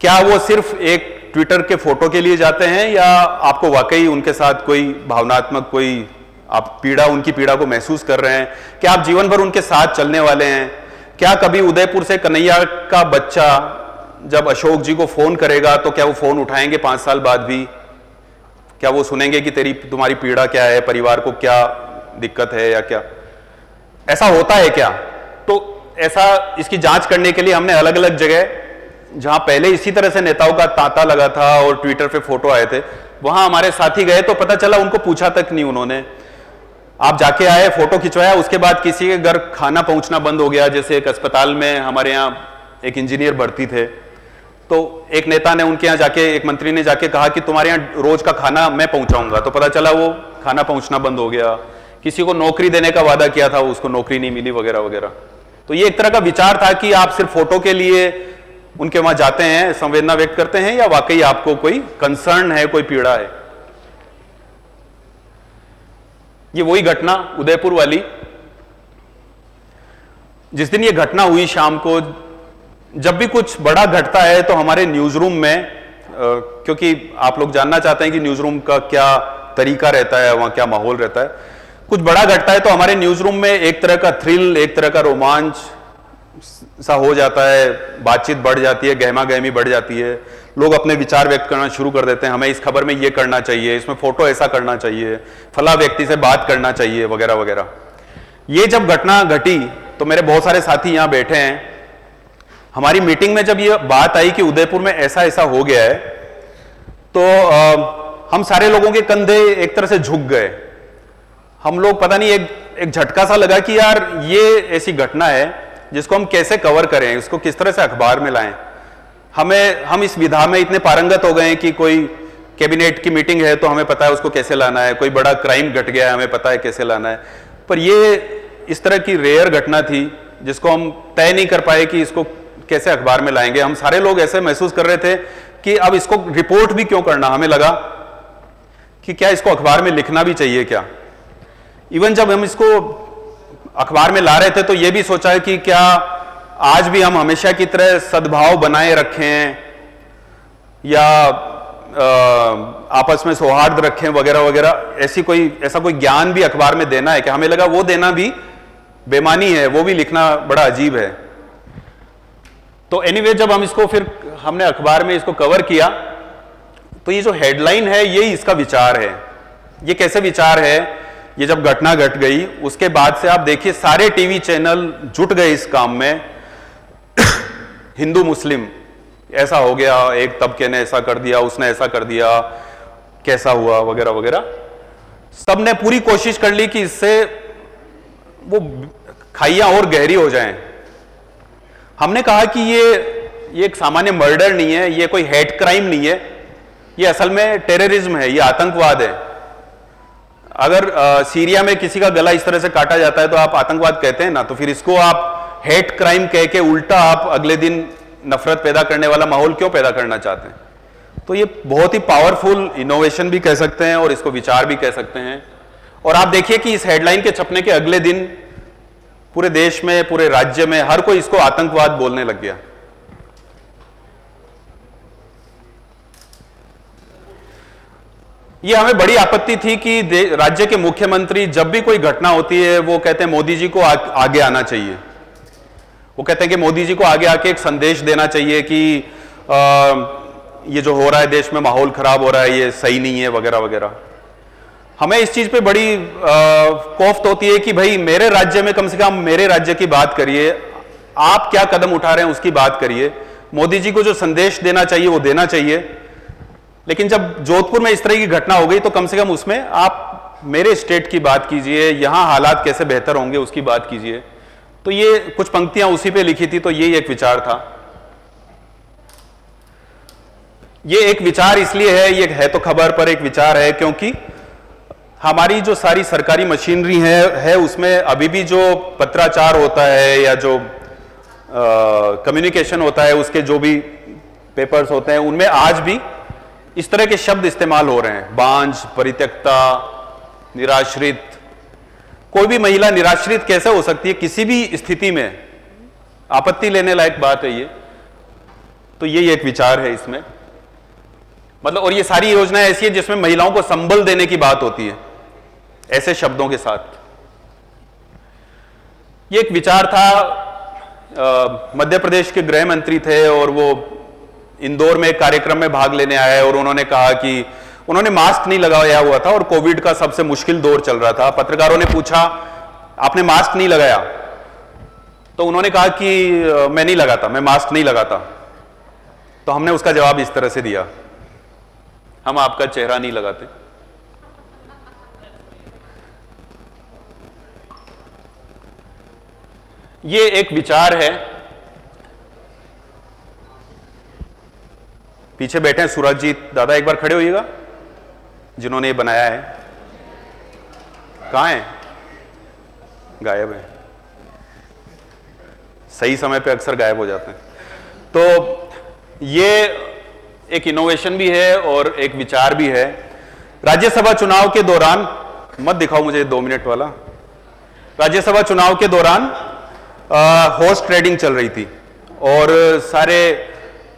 क्या वो सिर्फ एक ट्विटर के फोटो के लिए जाते हैं या आपको वाकई उनके साथ कोई भावनात्मक, कोई आप उनकी पीड़ा को महसूस कर रहे हैं? क्या आप जीवन भर उनके साथ चलने वाले हैं? क्या कभी उदयपुर से कन्हैया का बच्चा जब अशोक जी को फोन करेगा तो क्या वो फोन उठाएंगे 5 साल बाद भी? क्या वो सुनेंगे कि तुम्हारी पीड़ा क्या है, परिवार को क्या दिक्कत है या क्या? ऐसा होता है क्या? तो ऐसा इसकी जांच करने के लिए हमने अलग अलग जगह, जहां पहले इसी तरह से नेताओं का तांता लगा था और ट्विटर पे फोटो आए थे, वहां हमारे साथी गए तो पता चला उनको पूछा तक नहीं उन्होंने। आप जाके आए, फोटो खिंचवाया, उसके बाद किसी के घर खाना पहुंचना बंद हो गया। जैसे एक अस्पताल में हमारे यहाँ एक इंजीनियर भर्ती थे, तो एक नेता ने उनके यहाँ जाके, एक मंत्री ने जाके कहा कि तुम्हारे यहाँ रोज का खाना मैं पहुंचाऊंगा, तो पता चला वो खाना पहुंचना बंद हो गया। किसी को नौकरी देने का वादा किया था, उसको नौकरी नहीं मिली, वगैरह वगैरह। तो ये एक तरह का विचार था कि आप सिर्फ फोटो के लिए उनके वहां जाते हैं, संवेदना व्यक्त करते हैं, या वाकई आपको कोई कंसर्न है, कोई पीड़ा है। ये वही घटना उदयपुर वाली, जिस दिन ये घटना हुई शाम को, जब भी कुछ बड़ा घटता है तो हमारे न्यूज रूम में, क्योंकि आप लोग जानना चाहते हैं कि न्यूज रूम का क्या तरीका रहता है, वहां क्या माहौल रहता है, कुछ बड़ा घटता है तो हमारे न्यूज रूम में एक तरह का थ्रिल, एक तरह का रोमांच सा हो जाता है, बातचीत बढ़ जाती है, गहमा गहमी बढ़ जाती है, लोग अपने विचार व्यक्त करना शुरू कर देते हैं। हमें इस खबर में ये करना चाहिए, इसमें फोटो ऐसा करना चाहिए, फला व्यक्ति से बात करना चाहिए, वगैरह वगैरह। ये जब घटना घटी तो मेरे बहुत सारे साथी यहां बैठे हैं। हमारी मीटिंग में जब ये बात आई कि उदयपुर में ऐसा ऐसा हो गया है, तो हम सारे लोगों के कंधे एक तरह से झुक गए। हम लोग पता नहीं, एक झटका सा लगा कि यार ये ऐसी घटना है जिसको हम कैसे कवर करें, इसको किस तरह से अखबार में लाएं। हम इस विधा में इतने पारंगत हो गए हैं कि कोई कैबिनेट की मीटिंग है तो हमें पता है उसको कैसे लाना है, कोई बड़ा क्राइम घट गया है हमें पता है कैसे लाना है। पर ये इस तरह की रेयर घटना थी जिसको हम तय नहीं कर पाए कि इसको कैसे अखबार में लाएंगे। हम सारे लोग ऐसे महसूस कर रहे थे कि अब इसको रिपोर्ट भी क्यों करना, हमें लगा कि क्या इसको अखबार में लिखना भी चाहिए क्या। इवन जब हम इसको अखबार में ला रहे थे तो यह भी सोचा है कि क्या आज भी हम हमेशा की तरह सद्भाव बनाए रखें, या आपस में सौहार्द रखें वगैरह वगैरह, ऐसा कोई ज्ञान भी अखबार में देना है कि हमें लगा वो देना भी बेमानी है, वो भी लिखना बड़ा अजीब है। तो एनीवे जब हम इसको फिर हमने अखबार में इसको कवर किया तो ये जो हेडलाइन है यही इसका विचार है। ये कैसे विचार है, ये जब घटना घट गई उसके बाद से आप देखिए सारे टीवी चैनल जुट गए इस काम में। हिंदू मुस्लिम ऐसा हो गया, एक तबके ने ऐसा कर दिया, उसने ऐसा कर दिया, कैसा हुआ वगैरह वगैरह। सबने पूरी कोशिश कर ली कि इससे वो खाइयां और गहरी हो जाएं। हमने कहा कि ये एक सामान्य मर्डर नहीं है, ये कोई हेट क्राइम नहीं है, ये असल में टेररिज्म है, ये आतंकवाद है। अगर सीरिया में किसी का गला इस तरह से काटा जाता है तो आप आतंकवाद कहते हैं ना, तो फिर इसको आप हेट क्राइम कह के उल्टा आप अगले दिन नफरत पैदा करने वाला माहौल क्यों पैदा करना चाहते हैं? तो ये बहुत ही पावरफुल इनोवेशन भी कह सकते हैं और इसको विचार भी कह सकते हैं। और आप देखिए कि इस हेडलाइन के छपने के अगले दिन पूरे देश में, पूरे राज्य में हर कोई इसको आतंकवाद बोलने लग गया। ये हमें बड़ी आपत्ति थी कि राज्य के मुख्यमंत्री जब भी कोई घटना होती है वो कहते हैं मोदी जी को आगे आना चाहिए। वो कहते हैं कि मोदी जी को आगे आके एक संदेश देना चाहिए कि ये जो हो रहा है देश में, माहौल खराब हो रहा है, ये सही नहीं है वगैरह वगैरह। हमें इस चीज पे बड़ी कोफ्त होती है कि भाई मेरे राज्य में कम से कम मेरे राज्य की बात करिए, आप क्या कदम उठा रहे हैं उसकी बात करिए। मोदी जी को जो संदेश देना चाहिए वो देना चाहिए, लेकिन जब जोधपुर में इस तरह की घटना हो गई तो कम से कम उसमें आप मेरे स्टेट की बात कीजिए, यहां हालात कैसे बेहतर होंगे उसकी बात कीजिए। तो ये कुछ पंक्तियां उसी पे लिखी थी, तो ये एक विचार था। ये एक विचार इसलिए है, ये है तो खबर पर एक विचार है क्योंकि हमारी जो सारी सरकारी मशीनरी है उसमें अभी भी जो पत्राचार होता है या जो कम्युनिकेशन होता है, उसके जो भी पेपर्स होते हैं उनमें आज भी इस तरह के शब्द इस्तेमाल हो रहे हैं। बांझ, परित्यक्ता, निराश्रित। कोई भी महिला निराश्रित कैसे हो सकती है किसी भी स्थिति में? आपत्ति लेने लायक बात है ये। तो ये एक विचार है इसमें, मतलब। और ये सारी योजनाएं ऐसी है जिसमें महिलाओं को संबल देने की बात होती है ऐसे शब्दों के साथ। ये एक विचार था। मध्य प्रदेश के गृह मंत्री थे और वो इंदौर में एक कार्यक्रम में भाग लेने आए और उन्होंने कहा कि उन्होंने मास्क नहीं लगाया हुआ था और कोविड का सबसे मुश्किल दौर चल रहा था। पत्रकारों ने पूछा आपने मास्क नहीं लगाया? तो उन्होंने कहा कि मैं नहीं लगाता, मैं मास्क नहीं लगाता। तो हमने उसका जवाब इस तरह से दिया, हम आपका चेहरा नहीं लगाते। ये एक विचार है। पीछे बैठे हैं सूरजजीत दादा, एक बार खड़े होइएगा, जिन्होंने ये बनाया है। कहां है? गायब है। सही समय पे अक्सर गायब हो जाते हैं। तो ये एक इनोवेशन भी है और एक विचार भी है। राज्यसभा चुनाव के दौरान, मत दिखाओ मुझे 2 मिनट वाला। राज्यसभा चुनाव के दौरान हॉर्स ट्रेडिंग चल रही थी और सारे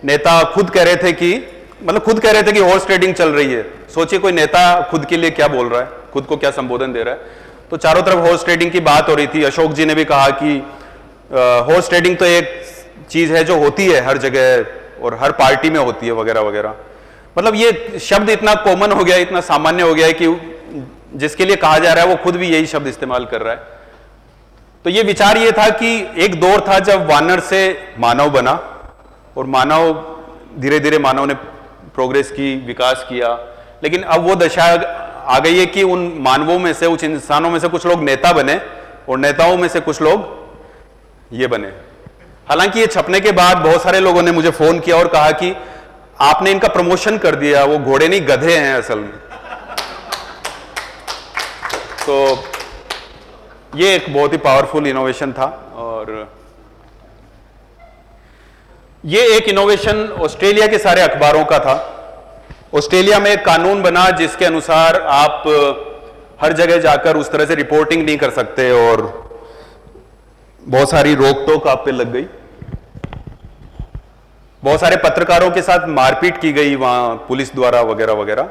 नेता खुद कह रहे थे कि, मतलब खुद कह रहे थे कि हॉर्स ट्रेडिंग चल रही है। सोचिए कोई नेता खुद के लिए क्या बोल रहा है, खुद को क्या संबोधन दे रहा है। तो चारों तरफ हॉर्स ट्रेडिंग की बात हो रही थी। अशोक जी ने भी कहा कि हॉर्स ट्रेडिंग तो एक चीज है जो होती है हर जगह और हर पार्टी में होती है वगैरह वगैरह। मतलब ये शब्द इतना कॉमन हो गया, इतना सामान्य हो गया है कि जिसके लिए कहा जा रहा है वो खुद भी यही शब्द इस्तेमाल कर रहा है। तो ये विचार ये था कि एक दौर था जब वानर से मानव बना और मानव धीरे धीरे मानव ने प्रोग्रेस की, विकास किया। लेकिन अब वो दशा आ गई है कि उन मानवों में से, कुछ इंसानों में से कुछ लोग नेता बने और नेताओं में से कुछ लोग ये बने। हालांकि ये छपने के बाद बहुत सारे लोगों ने मुझे फोन किया और कहा कि आपने इनका प्रमोशन कर दिया, वो घोड़े नहीं गधे हैं असल में। तो ये एक बहुत ही पावरफुल इनोवेशन था। और ये एक इनोवेशन ऑस्ट्रेलिया के सारे अखबारों का था। ऑस्ट्रेलिया में एक कानून बना जिसके अनुसार आप हर जगह जाकर उस तरह से रिपोर्टिंग नहीं कर सकते और बहुत सारी रोक टोक आप पे लग गई। बहुत सारे पत्रकारों के साथ मारपीट की गई वहां पुलिस द्वारा वगैरह वगैरह।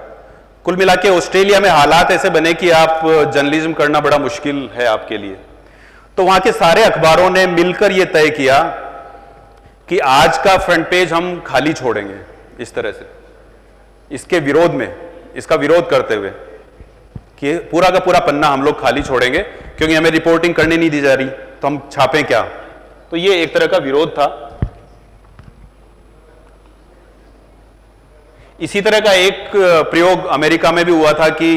कुल मिला के ऑस्ट्रेलिया में हालात ऐसे बने कि आप जर्नलिज्म करना बड़ा मुश्किल है आपके लिए। तो वहां के सारे अखबारों ने मिलकर यह तय किया कि आज का फ्रंट पेज हम खाली छोड़ेंगे, इस तरह से, इसके विरोध में, इसका विरोध करते हुए कि पूरा का पूरा पन्ना हम लोग खाली छोड़ेंगे क्योंकि हमें रिपोर्टिंग करने नहीं दी जा रही, तो हम छापें क्या। तो ये एक तरह का विरोध था। इसी तरह का एक प्रयोग अमेरिका में भी हुआ था कि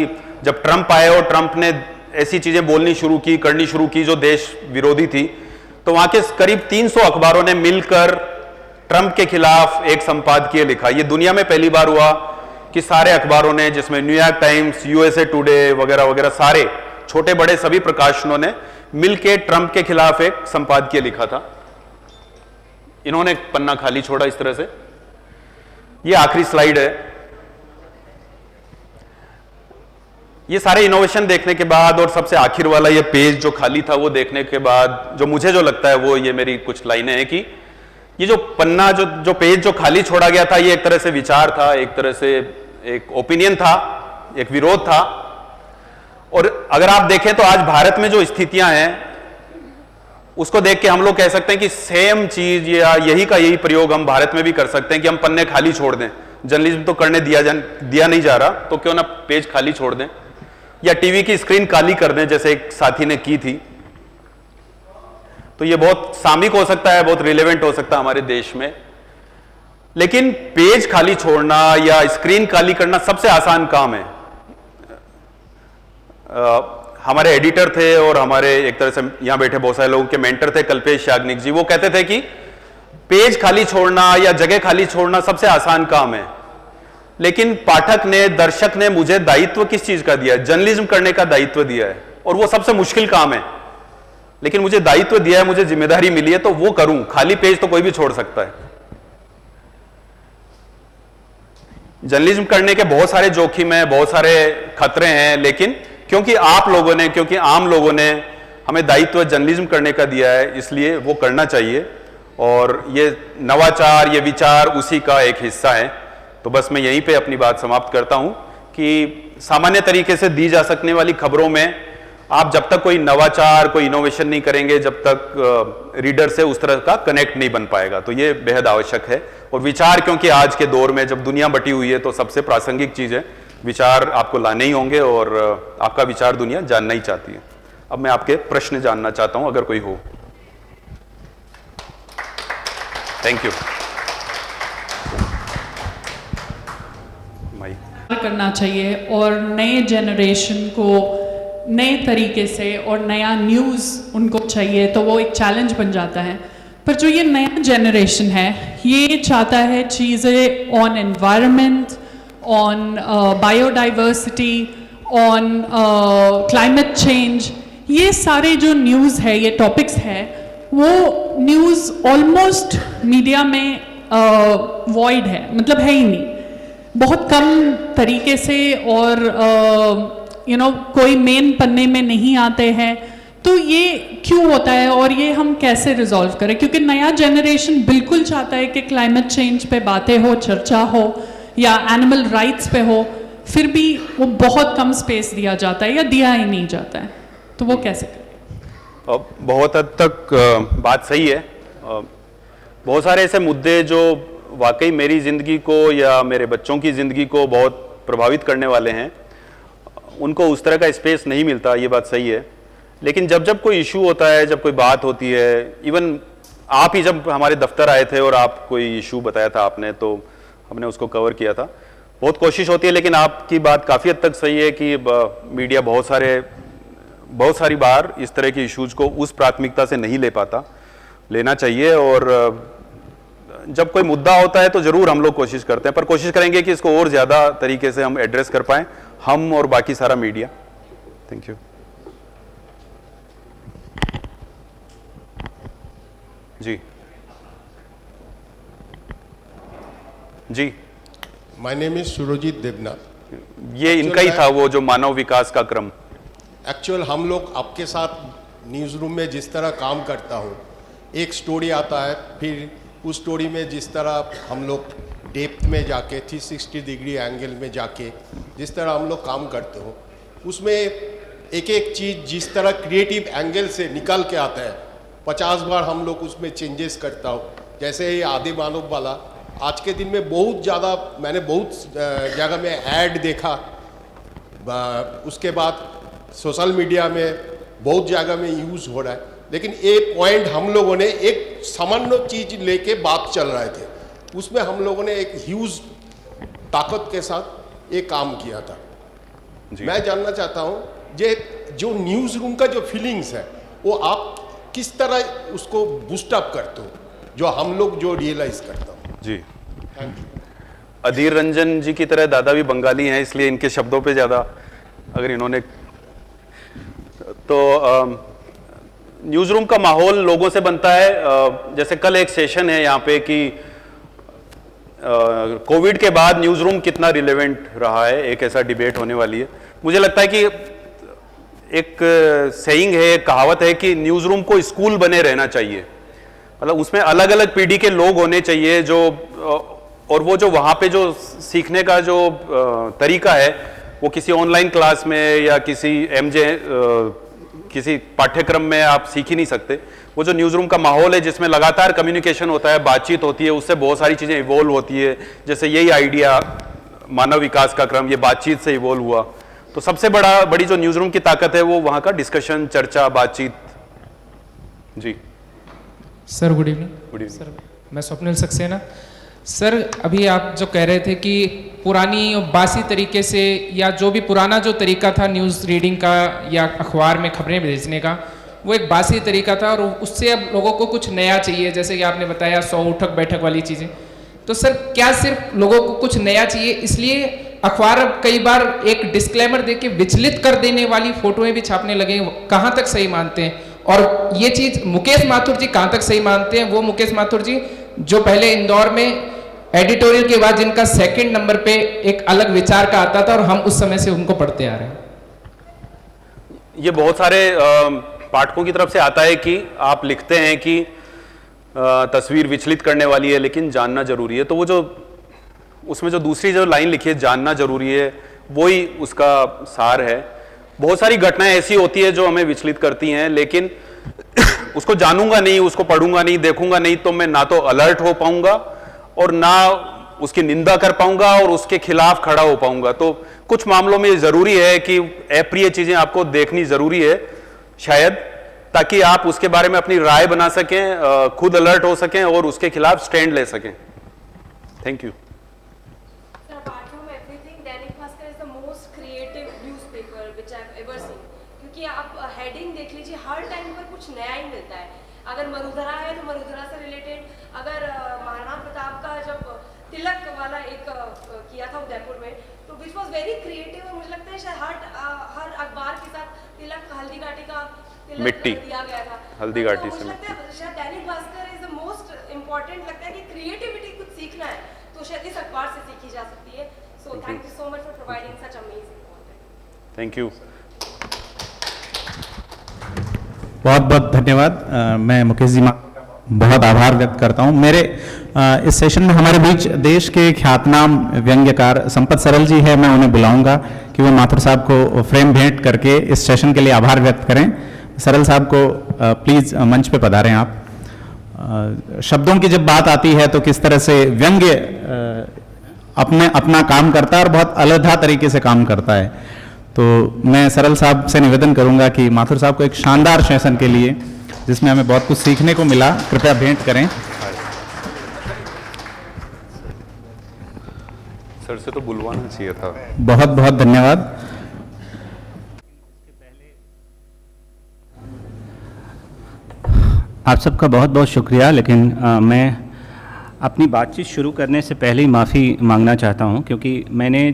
जब ट्रंप आए और ट्रंप ने ऐसी चीजें बोलनी शुरू की, करनी शुरू की जो देश विरोधी थी, तो वहां के करीब 300 अखबारों ने मिलकर ट्रंप के खिलाफ एक संपादकीय लिखा। यह दुनिया में पहली बार हुआ कि सारे अखबारों ने, जिसमें न्यूयॉर्क टाइम्स, यूएसए टुडे वगैरह वगैरह, सारे छोटे बड़े सभी प्रकाशनों ने मिलकर ट्रंप के खिलाफ एक संपादकीय लिखा था। इन्होंने पन्ना खाली छोड़ा इस तरह से। ये आखिरी स्लाइड है। ये सारे इनोवेशन देखने के बाद और सबसे आखिर वाला ये पेज जो खाली था वो देखने के बाद जो मुझे जो लगता है वो ये मेरी कुछ लाइनें हैं कि ये जो पन्ना जो पेज जो खाली छोड़ा गया था, ये एक तरह से विचार था, एक तरह से एक ओपिनियन था, एक विरोध था। और अगर आप देखें तो आज भारत में जो स्थितियां हैं उसको देख के हम लोग कह सकते हैं कि सेम चीज या यही का यही प्रयोग हम भारत में भी कर सकते हैं कि हम पन्ने खाली छोड़ दें। जर्नलिज्म तो करने दिया नहीं जा रहा, तो क्यों ना पेज खाली छोड़ दें या टीवी की स्क्रीन काली कर दें, जैसे एक साथी ने की थी। तो ये बहुत सामयिक हो सकता है, बहुत रिलेवेंट हो सकता है हमारे देश में। लेकिन पेज खाली छोड़ना या स्क्रीन काली करना सबसे आसान काम है। हमारे एडिटर थे और हमारे एक तरह से यहां बैठे बहुत सारे लोगों के मेंटर थे, कल्पेश याग्निक जी, वो कहते थे कि पेज खाली छोड़ना या जगह खाली छोड़ना सबसे आसान काम है, लेकिन पाठक ने, दर्शक ने मुझे दायित्व किस चीज का दिया है? जर्नलिज्म करने का दायित्व दिया है, और वो सबसे मुश्किल काम है। लेकिन मुझे दायित्व दिया है, मुझे जिम्मेदारी मिली है, तो वो करूं। खाली पेज तो कोई भी छोड़ सकता है। जर्नलिज्म करने के बहुत सारे जोखिम हैं, बहुत सारे खतरे हैं, लेकिन क्योंकि आप लोगों ने, क्योंकि आम लोगों ने हमें दायित्व जर्नलिज्म करने का दिया है, इसलिए वो करना चाहिए। और ये नवाचार, ये विचार उसी का एक हिस्सा है। तो बस मैं यहीं पे अपनी बात समाप्त करता हूं कि सामान्य तरीके से दी जा सकने वाली खबरों में आप जब तक कोई नवाचार, कोई इनोवेशन नहीं करेंगे, जब तक रीडर से उस तरह का कनेक्ट नहीं बन पाएगा। तो ये बेहद आवश्यक है। और विचार, क्योंकि आज के दौर में जब दुनिया बटी हुई है तो सबसे प्रासंगिक चीज है, विचार आपको लाने ही होंगे और आपका विचार दुनिया जानना ही चाहती है। अब मैं आपके प्रश्न जानना चाहता हूं, अगर कोई हो। Thank you. करना चाहिए और नए जनरेशन को नए तरीके से और नया न्यूज़ उनको चाहिए, तो वो एक चैलेंज बन जाता है। पर जो ये नया जनरेशन है, ये चाहता है चीज़ें on environment, on biodiversity, on climate change, ये सारे जो न्यूज़ है, ये टॉपिक्स है, वो न्यूज़ ऑलमोस्ट मीडिया में वॉइड है, मतलब है ही नहीं, बहुत कम तरीके से, और कोई मेन पन्ने में नहीं आते हैं। तो ये क्यों होता है और ये हम कैसे रिजॉल्व करें? क्योंकि नया जनरेशन बिल्कुल चाहता है कि क्लाइमेट चेंज पे बातें हो, चर्चा हो, या एनिमल राइट्स पे हो, फिर भी वो बहुत कम स्पेस दिया जाता है या दिया ही नहीं जाता है। तो वो कैसे करें? बहुत हद तक बात सही है। बहुत सारे ऐसे मुद्दे जो वाकई मेरी ज़िंदगी को या मेरे बच्चों की ज़िंदगी को बहुत प्रभावित करने वाले हैं, उनको उस तरह का स्पेस नहीं मिलता, ये बात सही है। लेकिन जब जब कोई इशू होता है, जब कोई बात होती है, इवन आप ही जब हमारे दफ्तर आए थे और आप कोई इशू बताया था आपने, तो हमने उसको कवर किया था। बहुत कोशिश होती है, लेकिन आपकी बात काफ़ी हद तक सही है कि मीडिया बहुत सारी बार इस तरह के इश्यूज़ को उस प्राथमिकता से नहीं ले पाता, लेना चाहिए। और जब कोई मुद्दा होता है तो जरूर हम लोग कोशिश करते हैं, पर कोशिश करेंगे कि इसको और ज़्यादा तरीके से हम एड्रेस कर पाएं, हम और बाकी सारा मीडिया। थैंक यू जी। जी, my name is Surjeet Devna. ये इनका ही था वो जो मानव विकास का क्रम। एक्चुअल हम लोग आपके साथ न्यूज़ रूम में जिस तरह काम करता हूँ, एक स्टोरी आता है, फिर उस स्टोरी में जिस तरह हम लोग डेप्थ में जाके 360 डिग्री एंगल में जाके जिस तरह हम लोग काम करते हो, उसमें एक एक चीज़ जिस तरह क्रिएटिव एंगल से निकल के आता है, 50 बार हम लोग उसमें चेंजेस करता हो। जैसे ये आदि मानव वाला आज के दिन में बहुत ज़्यादा, मैंने बहुत जगह में ऐड देखा, उसके बाद सोशल मीडिया में बहुत जगह में यूज़ हो रहा है, लेकिन एक पॉइंट हम लोगों ने एक सामान्य चीज़ लेके बात चल रहे थे, उसमें हम लोगों ने एक ह्यूज ताकत के साथ एक काम किया था। मैं जानना चाहता हूँ ये जो न्यूज़ रूम का जो फीलिंग्स है वो आप किस तरह उसको बूस्ट अप करते हो, जो हम लोग जो रियलाइज करता हूँ। जी थैंक यू। अधीर रंजन जी की तरह दादा भी बंगाली हैं, इसलिए इनके शब्दों पे ज़्यादा अगर इन्होंने तो न्यूज़ रूम का माहौल लोगों से बनता है। जैसे कल एक सेशन है यहाँ पे कि कोविड के बाद न्यूज़ रूम कितना रिलेवेंट रहा है, एक ऐसा डिबेट होने वाली है। मुझे लगता है कि एक सेइंग है, एक कहावत है कि न्यूज़ रूम को स्कूल बने रहना चाहिए, मतलब उसमें अलग अलग पीढ़ी के लोग होने चाहिए जो, और वो जो वहाँ पे जो सीखने का जो तरीका है वो किसी ऑनलाइन क्लास में या किसी पाठ्यक्रम में आप सीख ही नहीं सकते। वो जो न्यूज़ रूम का माहौल है जिसमें लगातार कम्युनिकेशन होता है, बातचीत होती है, उससे बहुत सारी चीज़ें इवॉल्व होती है। जैसे यही आइडिया मानव विकास का क्रम ये बातचीत से इवॉल्व हुआ, तो सबसे बड़ी जो न्यूज़ रूम की ताकत है वो वहाँ का डिस्कशन, चर्चा, बातचीत। जी sir good evening. Good evening sir, मैं स्वप्निल सक्सेना। सर अभी आप जो कह रहे थे कि पुरानी और बासी तरीके से या जो भी पुराना जो तरीका था न्यूज़ रीडिंग का या अखबार में खबरें भेजने का, वो एक बासी तरीका था और उससे अब लोगों को कुछ नया चाहिए, जैसे कि आपने बताया 100 उठक बैठक वाली चीज़ें। तो सर क्या सिर्फ लोगों को कुछ नया चाहिए इसलिए अखबार अब कई बार एक डिस्क्लेमर देके विचलित कर देने वाली फोटोएं भी छापने लगे, कहाँ तक सही मानते हैं? और ये चीज़ मुकेश माथुर जी कहाँ तक सही मानते हैं? वो मुकेश माथुर जी जो पहले इंदौर में एडिटोरियल के बाद जिनका सेकंड नंबर पे एक अलग विचार का आता था और हम उस समय से उनको पढ़ते आ रहे हैं। ये बहुत सारे पाठकों की तरफ से आता है कि आप लिखते हैं कि तस्वीर विचलित करने वाली है लेकिन जानना जरूरी है। तो वो जो उसमें जो दूसरी जो लाइन लिखी है जानना जरूरी है, वही उसका सार है। बहुत सारी घटनाएं ऐसी होती है जो हमें विचलित करती हैं, लेकिन उसको जानूंगा नहीं, उसको पढ़ूंगा नहीं, देखूंगा नहीं, तो मैं ना तो अलर्ट हो पाऊंगा और ना उसकी निंदा कर पाऊंगा और उसके खिलाफ खड़ा हो पाऊंगा। तो कुछ मामलों में जरूरी है कि अप्रिय चीजें आपको देखनी जरूरी है शायद, ताकि आप उसके बारे में अपनी राय बना सकें, खुद अलर्ट हो सकें और उसके खिलाफ स्टैंड ले सकें। Thank you. अगर मरुधरा है तो मरुधरा से रिलेटेड, अगर महाराणा प्रताप का जब तिलक वाला एक किया था उदयपुर में, तो विच वॉज वेरी क्रिएटिव और मुझे लगता है शायद हर अखबार के साथ तिलक हल्दी घाटी का तिलक दिया गया था, हल्दी घाटी से। मुझे लगता है शायद Dainik Bhaskar is the most important, लगता है कि क्रिएटिविटी कुछ सीखना है तो शायद इस अखबार से सीखी जा सकती है। So thank you so much for providing such amazing content. Thank you. बहुत बहुत धन्यवाद। मैं मुकेश जी बहुत आभार व्यक्त करता हूं। मेरे इस सेशन में हमारे बीच देश के ख्यातनाम व्यंग्यकार संपत सरल जी है, मैं उन्हें बुलाऊंगा कि वो माथुर साहब को फ्रेम भेंट करके इस सेशन के लिए आभार व्यक्त करें। सरल साहब को प्लीज़ मंच पे पधारें आप। शब्दों की जब बात आती है तो किस तरह से व्यंग्य अपना काम करता है और बहुत अलग तरीके से काम करता है, तो मैं सरल साहब से निवेदन करूंगा कि माथुर साहब को एक शानदार सेशन के लिए जिसमें हमें बहुत कुछ सीखने को मिला, कृपया भेंट करें। सर से तो बुलवाना चाहिए था। बहुत बहुत धन्यवाद। आप सबका बहुत बहुत शुक्रिया, लेकिन मैं अपनी बातचीत शुरू करने से पहले ही माफ़ी मांगना चाहता हूं, क्योंकि मैंने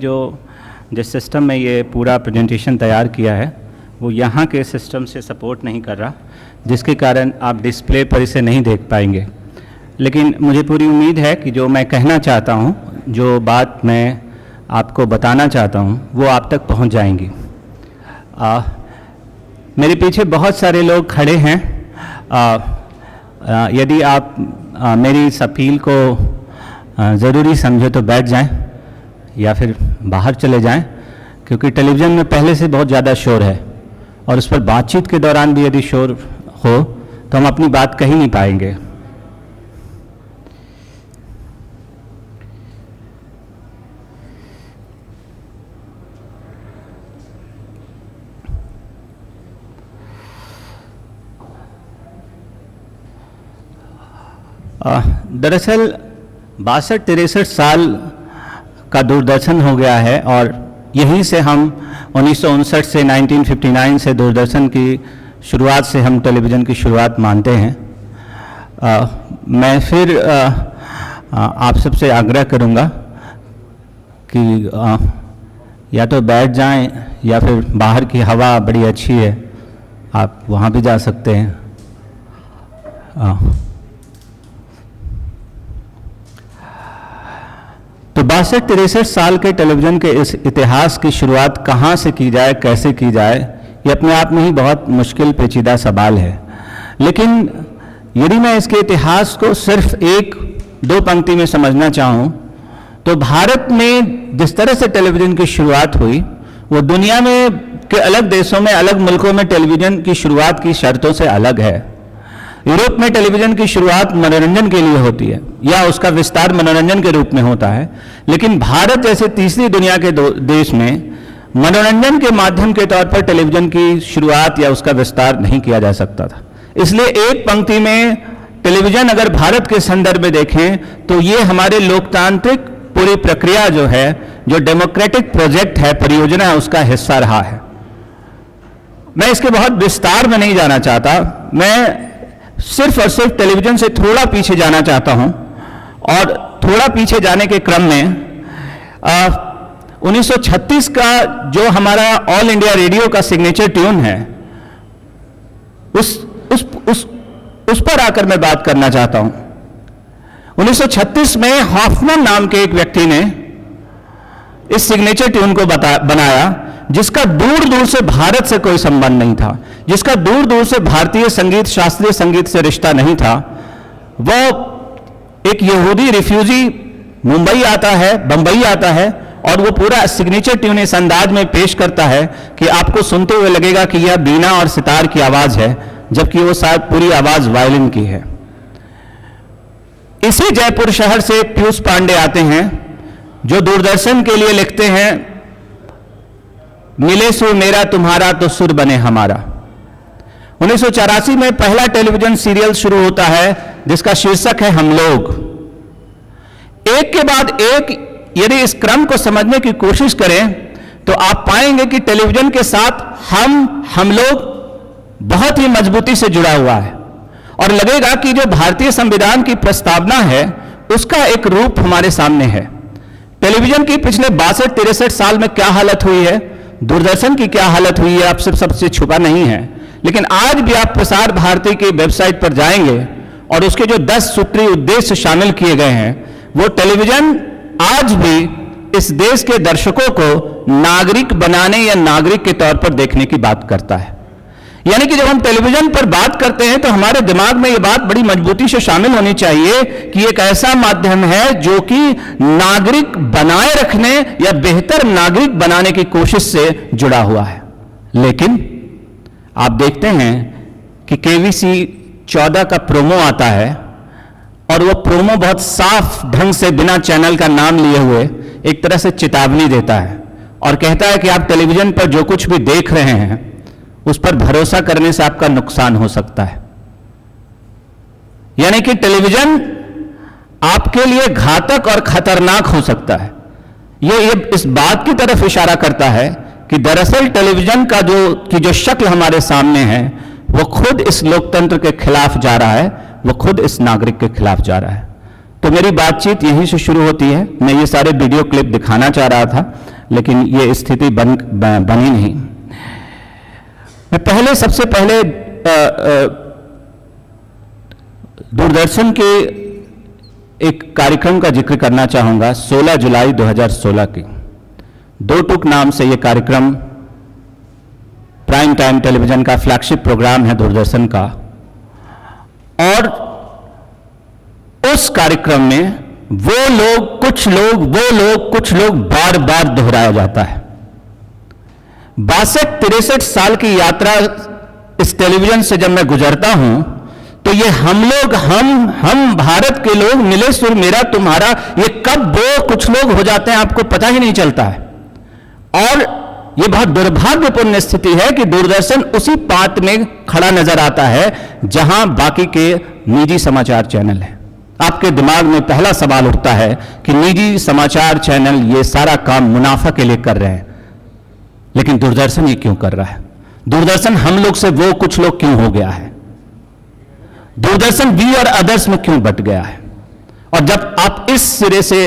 जिस सिस्टम में ये पूरा प्रेजेंटेशन तैयार किया है वो यहाँ के सिस्टम से सपोर्ट नहीं कर रहा, जिसके कारण आप डिस्प्ले पर इसे नहीं देख पाएंगे। लेकिन मुझे पूरी उम्मीद है कि जो मैं कहना चाहता हूँ, जो बात मैं आपको बताना चाहता हूँ, वो आप तक पहुँच जाएंगी। मेरे पीछे बहुत सारे लोग खड़े हैं। यदि आप मेरी इस अपील को ज़रूरी समझे तो बैठ जाएं या फिर बाहर चले जाएं, क्योंकि टेलीविज़न में पहले से बहुत ज़्यादा शोर है और उस पर बातचीत के दौरान भी यदि शोर हो तो हम अपनी बात कह ही नहीं पाएंगे। दरअसल 62-63 साल का दूरदर्शन हो गया है और यहीं से हम 1959 से 1959 से दूरदर्शन की शुरुआत से हम टेलीविज़न की शुरुआत मानते हैं। मैं फिर आप सबसे आग्रह करूंगा कि या तो बैठ जाएं या फिर बाहर की हवा बड़ी अच्छी है, आप वहाँ भी जा सकते हैं। तो 62-63 साल के टेलीविज़न के इस इतिहास की शुरुआत कहाँ से की जाए, कैसे की जाए, ये अपने आप में ही बहुत मुश्किल पेचीदा सवाल है। लेकिन यदि मैं इसके इतिहास को सिर्फ 1-2 पंक्ति में समझना चाहूँ तो भारत में जिस तरह से टेलीविज़न की शुरुआत हुई वो दुनिया में के अलग देशों में, अलग मुल्कों में टेलीविज़न की शुरुआत की शर्तों से अलग है। यूरोप में टेलीविज़न की शुरुआत मनोरंजन के लिए होती है या उसका विस्तार मनोरंजन के रूप में होता है, लेकिन भारत जैसे तीसरी दुनिया के देश में मनोरंजन के माध्यम के तौर पर टेलीविज़न की शुरुआत या उसका विस्तार नहीं किया जा सकता था। इसलिए एक पंक्ति में टेलीविज़न अगर भारत के संदर्भ में देखें तो ये हमारे लोकतांत्रिक पूरी प्रक्रिया जो है, जो डेमोक्रेटिक प्रोजेक्ट है, परियोजना है, उसका हिस्सा रहा है। मैं इसके बहुत विस्तार में नहीं जाना चाहता, मैं सिर्फ और सिर्फ टेलीविज़न से थोड़ा पीछे जाना चाहता हूं और थोड़ा पीछे जाने के क्रम में 1936 का जो हमारा ऑल इंडिया रेडियो का सिग्नेचर ट्यून है उस पर आकर मैं बात करना चाहता हूं। 1936 में हॉफमैन नाम के एक व्यक्ति ने इस सिग्नेचर ट्यून को बनाया जिसका दूर दूर से भारत से कोई संबंध नहीं था, जिसका दूर दूर से भारतीय संगीत, शास्त्रीय संगीत से रिश्ता नहीं था। वो एक यहूदी रिफ्यूजी मुंबई आता है, बंबई आता है और वो पूरा सिग्नेचर ट्यून इस अंदाज में पेश करता है कि आपको सुनते हुए लगेगा कि यह बीना और सितार की आवाज है, जबकि वो शायद पूरी आवाज वायलिन की है। इसी जयपुर शहर से पीयूष पांडे आते हैं जो दूरदर्शन के लिए लिखते हैं, मिले सुर मेरा तुम्हारा तो सुर बने हमारा। 1984 में पहला टेलीविजन सीरियल शुरू होता है जिसका शीर्षक है हम लोग। एक के बाद एक यदि इस क्रम को समझने की कोशिश करें तो आप पाएंगे कि टेलीविजन के साथ हम लोग बहुत ही मजबूती से जुड़ा हुआ है और लगेगा कि जो भारतीय संविधान की प्रस्तावना है उसका एक रूप हमारे सामने है। टेलीविजन की पिछले 62-63 साल में क्या हालत हुई है, दूरदर्शन की क्या हालत हुई है, आप सबसे छुपा नहीं है। लेकिन आज भी आप प्रसार भारती की वेबसाइट पर जाएंगे और उसके जो 10 सूत्री उद्देश्य शामिल किए गए हैं, वो टेलीविजन आज भी इस देश के दर्शकों को नागरिक बनाने या नागरिक के तौर पर देखने की बात करता है। यानी कि जब हम टेलीविजन पर बात करते हैं तो हमारे दिमाग में यह बात बड़ी मजबूती से शामिल होनी चाहिए कि एक ऐसा माध्यम है जो कि नागरिक बनाए रखने या बेहतर नागरिक बनाने की कोशिश से जुड़ा हुआ है। लेकिन आप देखते हैं कि केवीसी 14 का प्रोमो आता है और वो प्रोमो बहुत साफ ढंग से बिना चैनल का नाम लिए हुए एक तरह से चेतावनी देता है और कहता है कि आप टेलीविजन पर जो कुछ भी देख रहे हैं उस पर भरोसा करने से आपका नुकसान हो सकता है। यानी कि टेलीविजन आपके लिए घातक और खतरनाक हो सकता है। ये इस बात की तरफ इशारा करता है कि दरअसल टेलीविजन का जो शक्ल हमारे सामने है वो खुद इस लोकतंत्र के खिलाफ जा रहा है, वो खुद इस नागरिक के खिलाफ जा रहा है। तो मेरी बातचीत यहीं से शुरू होती है। मैं ये सारे वीडियो क्लिप दिखाना चाह रहा था लेकिन ये स्थिति बनी नहीं। मैं सबसे पहले दूरदर्शन के एक कार्यक्रम का जिक्र करना चाहूंगा। 16 जुलाई 2016 की 2 टूक नाम से यह कार्यक्रम प्राइम टाइम टेलीविजन का फ्लैगशिप प्रोग्राम है दूरदर्शन का। और उस कार्यक्रम में वो लोग कुछ लोग बार बार दोहराया जाता है। 62-63 साल की यात्रा इस टेलीविजन से जब मैं गुजरता हूं तो ये हम भारत के लोग, मिले सुर मेरा तुम्हारा, ये कब वो कुछ लोग हो जाते हैं आपको पता ही नहीं चलता है। और ये बहुत दुर्भाग्यपूर्ण स्थिति है कि दूरदर्शन उसी पात में खड़ा नजर आता है जहां बाकी के निजी समाचार चैनल हैं। आपके दिमाग में पहला सवाल उठता है कि निजी समाचार चैनल ये सारा काम मुनाफा के लिए कर रहे हैं, लेकिन दूरदर्शन ये क्यों कर रहा है? दूरदर्शन हम लोग से वो कुछ लोग क्यों हो गया है? दूरदर्शन वी और अदर्स में क्यों बट गया है? और जब आप इस सिरे से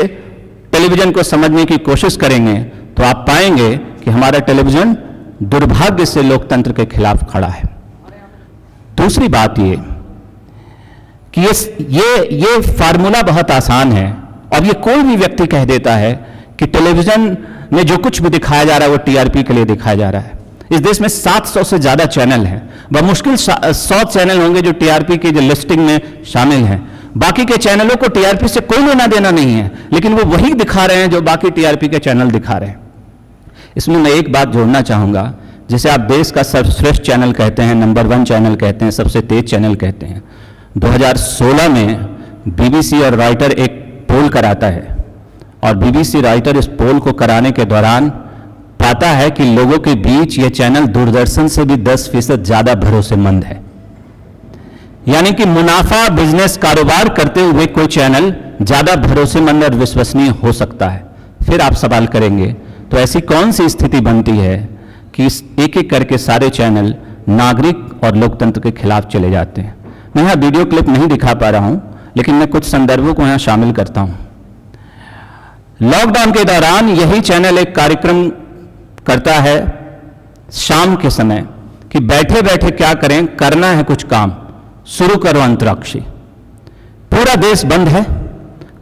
टेलीविजन को समझने की कोशिश करेंगे तो आप पाएंगे कि हमारा टेलीविजन दुर्भाग्य से लोकतंत्र के खिलाफ खड़ा है। दूसरी बात ये कि ये फार्मूला बहुत आसान है और ये कोई भी व्यक्ति कह देता है कि टेलीविजन में जो कुछ भी दिखाया जा रहा है वो टीआरपी के लिए दिखाया जा रहा है। इस देश में 700 से ज्यादा चैनल हैं, बमुश्किल 100 चैनल होंगे जो टीआरपी की जो लिस्टिंग में शामिल हैं। बाकी के चैनलों को टीआरपी से कोई लेना देना नहीं है, लेकिन वो वही दिखा रहे हैं जो बाकी टीआरपी के चैनल दिखा रहे हैं। इसमें मैं एक बात जोड़ना चाहूंगा, जिसे आप देश का सर्वश्रेष्ठ चैनल कहते हैं, नंबर 1 चैनल कहते हैं, सबसे तेज चैनल कहते हैं। 2016 में बीबीसी और रॉयटर एक पोल कराता है और बीबीसी रॉयटर इस पोल को कराने के दौरान पाता है कि लोगों के बीच यह चैनल दूरदर्शन से भी 10% ज्यादा भरोसेमंद है। यानी कि मुनाफा बिजनेस कारोबार करते हुए कोई चैनल ज्यादा भरोसेमंद और विश्वसनीय हो सकता है। फिर आप सवाल करेंगे तो ऐसी कौन सी स्थिति बनती है कि एक एक करके सारे चैनल नागरिक और लोकतंत्र के खिलाफ चले जाते हैं? मैं यहाँ वीडियो क्लिप नहीं दिखा पा रहा हूं, लेकिन मैं कुछ संदर्भों को यहाँ शामिल करता हूं। लॉकडाउन के दौरान यही चैनल एक कार्यक्रम करता है शाम के समय कि बैठे बैठे क्या करें, करना है कुछ काम, शुरू करो अंतराक्षी। पूरा देश बंद है,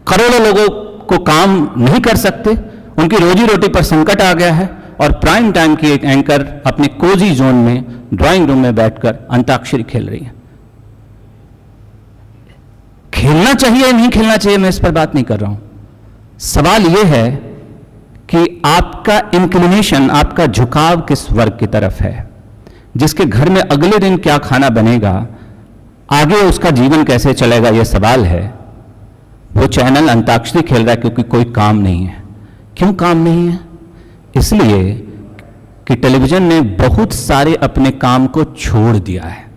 करोड़ों लोगों को काम नहीं कर सकते, उनकी रोजी रोटी पर संकट आ गया है और प्राइम टाइम की एक एंकर अपने कोजी जोन में ड्राइंग रूम में बैठकर अंताक्षरी खेल रही है। खेलना चाहिए या नहीं खेलना चाहिए, मैं इस पर बात नहीं कर रहा हूं। सवाल यह है कि आपका इंक्लिनेशन, आपका झुकाव किस वर्ग की तरफ है? जिसके घर में अगले दिन क्या खाना बनेगा, आगे उसका जीवन कैसे चलेगा, यह सवाल है। वो चैनल अंताक्षरी खेल रहा है क्योंकि कोई काम नहीं है। क्यों काम नहीं है? इसलिए कि टेलीविजन ने बहुत सारे अपने काम को छोड़ दिया है।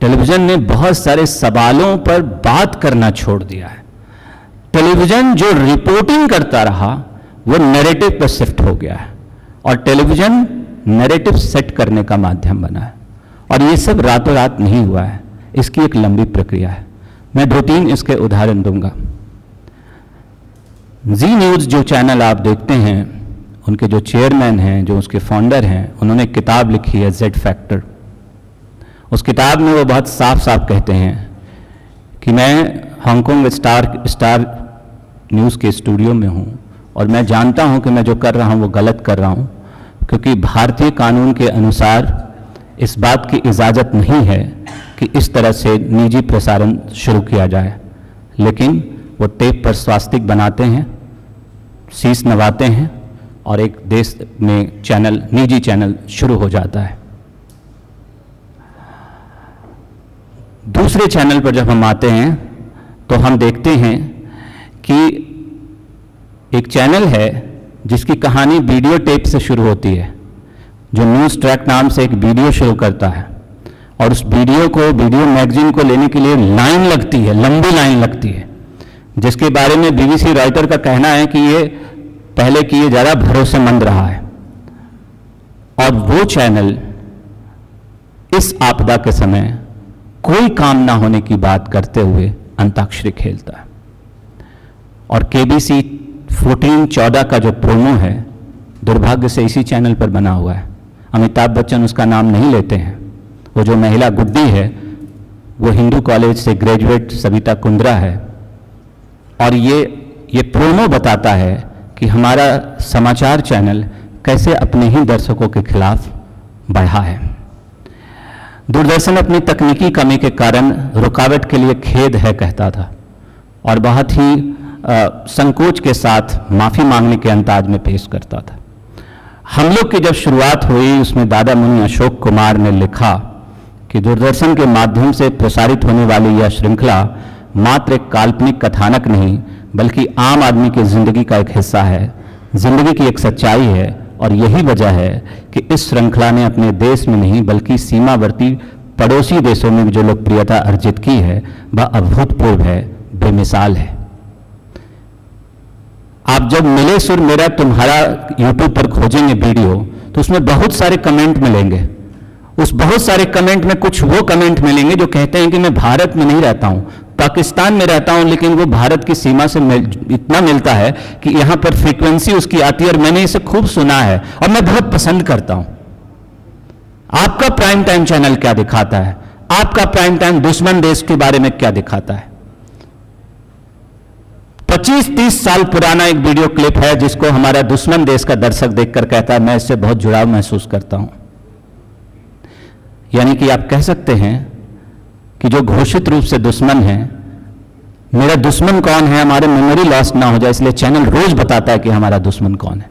टेलीविजन ने बहुत सारे सवालों पर बात करना छोड़ दिया है। टेलीविजन जो रिपोर्टिंग करता रहा वो नैरेटिव पर शिफ्ट हो गया है और टेलीविजन नैरेटिव सेट करने का माध्यम बना है। और ये सब रातों रात नहीं हुआ है, इसकी एक लंबी प्रक्रिया है। मैं 2-3 इसके उदाहरण दूंगा। जी न्यूज़ जो चैनल आप देखते हैं, उनके जो चेयरमैन हैं, जो उसके फाउंडर हैं, उन्होंने एक किताब लिखी है जेड फैक्टर। उस किताब में वो बहुत साफ साफ कहते हैं कि मैं हांगकांग स्टार न्यूज़ के स्टूडियो में हूँ और मैं जानता हूँ कि मैं जो कर रहा हूँ वो गलत कर रहा हूँ, क्योंकि भारतीय कानून के अनुसार इस बात की इजाज़त नहीं है कि इस तरह से निजी प्रसारण शुरू किया जाए। लेकिन वो टेप पर स्वास्तिक बनाते हैं, शीश नवाते हैं और एक देश में चैनल, निजी चैनल शुरू हो जाता है। दूसरे चैनल पर जब हम आते हैं तो हम देखते हैं कि एक चैनल है जिसकी कहानी वीडियो टेप से शुरू होती है, जो न्यूज़ ट्रैक नाम से एक वीडियो शुरू करता है और उस वीडियो मैगजीन को लेने के लिए लाइन लगती है, लंबी लाइन लगती है, जिसके बारे में बीबीसी रॉयटर का कहना है कि ये पहले की ये ज़्यादा भरोसेमंद रहा है। और वो चैनल इस आपदा के समय कोई काम ना होने की बात करते हुए अंताक्षरी खेलता है। और केबीसी 14-14 का जो प्रोमो है, दुर्भाग्य से इसी चैनल पर बना हुआ है। अमिताभ बच्चन उसका नाम नहीं लेते हैं। वो जो महिला गुड्डी है वो हिंदू कॉलेज से ग्रेजुएट सविता कुंद्रा है और ये प्रोमो बताता है कि हमारा समाचार चैनल कैसे अपने ही दर्शकों के खिलाफ बढ़ा है। दूरदर्शन अपनी तकनीकी कमी के कारण रुकावट के लिए खेद है कहता था, और बहुत ही संकोच के साथ माफ़ी मांगने के अंदाज में पेश करता था। हम लोग की जब शुरुआत हुई उसमें दादा मुनि अशोक कुमार ने लिखा कि दूरदर्शन के माध्यम से प्रसारित होने वाली यह श्रृंखला मात्र एक काल्पनिक कथानक नहीं बल्कि आम आदमी की ज़िंदगी का एक हिस्सा है, ज़िंदगी की एक सच्चाई है। और यही वजह है कि इस श्रृंखला ने अपने देश में नहीं बल्कि सीमावर्ती पड़ोसी देशों में जो लोकप्रियता अर्जित की है वह अभूतपूर्व है, बेमिसाल है। आप जब मिले सुर मेरा तुम्हारा यूट्यूब पर खोजेंगे वीडियो तो उसमें बहुत सारे कमेंट मिलेंगे। उस बहुत सारे कमेंट में कुछ वो कमेंट मिलेंगे जो कहते हैं कि मैं भारत में नहीं रहता हूं, पाकिस्तान में रहता हूं, लेकिन वो भारत की सीमा से इतना मिलता है कि यहां पर फ्रीक्वेंसी उसकी आती है और मैंने इसे खूब सुना है और मैं बहुत पसंद करता हूं। आपका प्राइम टाइम चैनल क्या दिखाता है? आपका प्राइम टाइम दुश्मन देश के बारे में क्या दिखाता है? 25-30 साल पुराना एक वीडियो क्लिप है जिसको हमारा दुश्मन देश का दर्शक देखकर कहता है मैं इससे बहुत जुड़ाव महसूस करता हूं। यानी कि आप कह सकते हैं कि जो घोषित रूप से दुश्मन है, मेरा दुश्मन कौन है, हमारे मेमोरी लॉस ना हो जाए इसलिए चैनल रोज बताता है कि हमारा दुश्मन कौन है।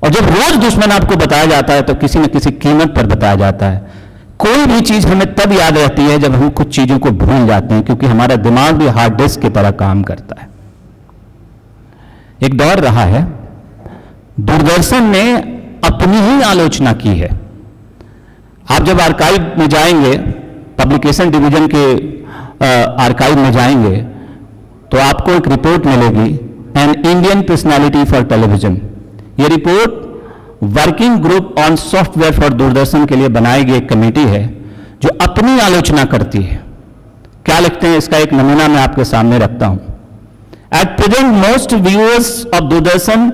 और जब रोज दुश्मन आपको बताया जाता है तो किसी न किसी कीमत पर बताया जाता है। कोई भी चीज हमें तब याद रहती है जब हम कुछ चीजों को भूल जाते हैं, क्योंकि हमारा दिमाग भी हार्ड डिस्क की तरह काम करता है। एक दौर रहा है, दूरदर्शन ने अपनी ही आलोचना की है। आप जब आर्काइव में जाएंगे, पब्लिकेशन डिवीजन के आर्काइव में जाएंगे तो आपको एक रिपोर्ट मिलेगी, an Indian personality for television. ये report working group on software for Doordarshan के लिए बनाई गई एक कमेटी है जो अपनी आलोचना करती है। क्या लिखते हैं इसका एक नमूना मैं आपके सामने रखता हूं। At present most viewers of Doordarshan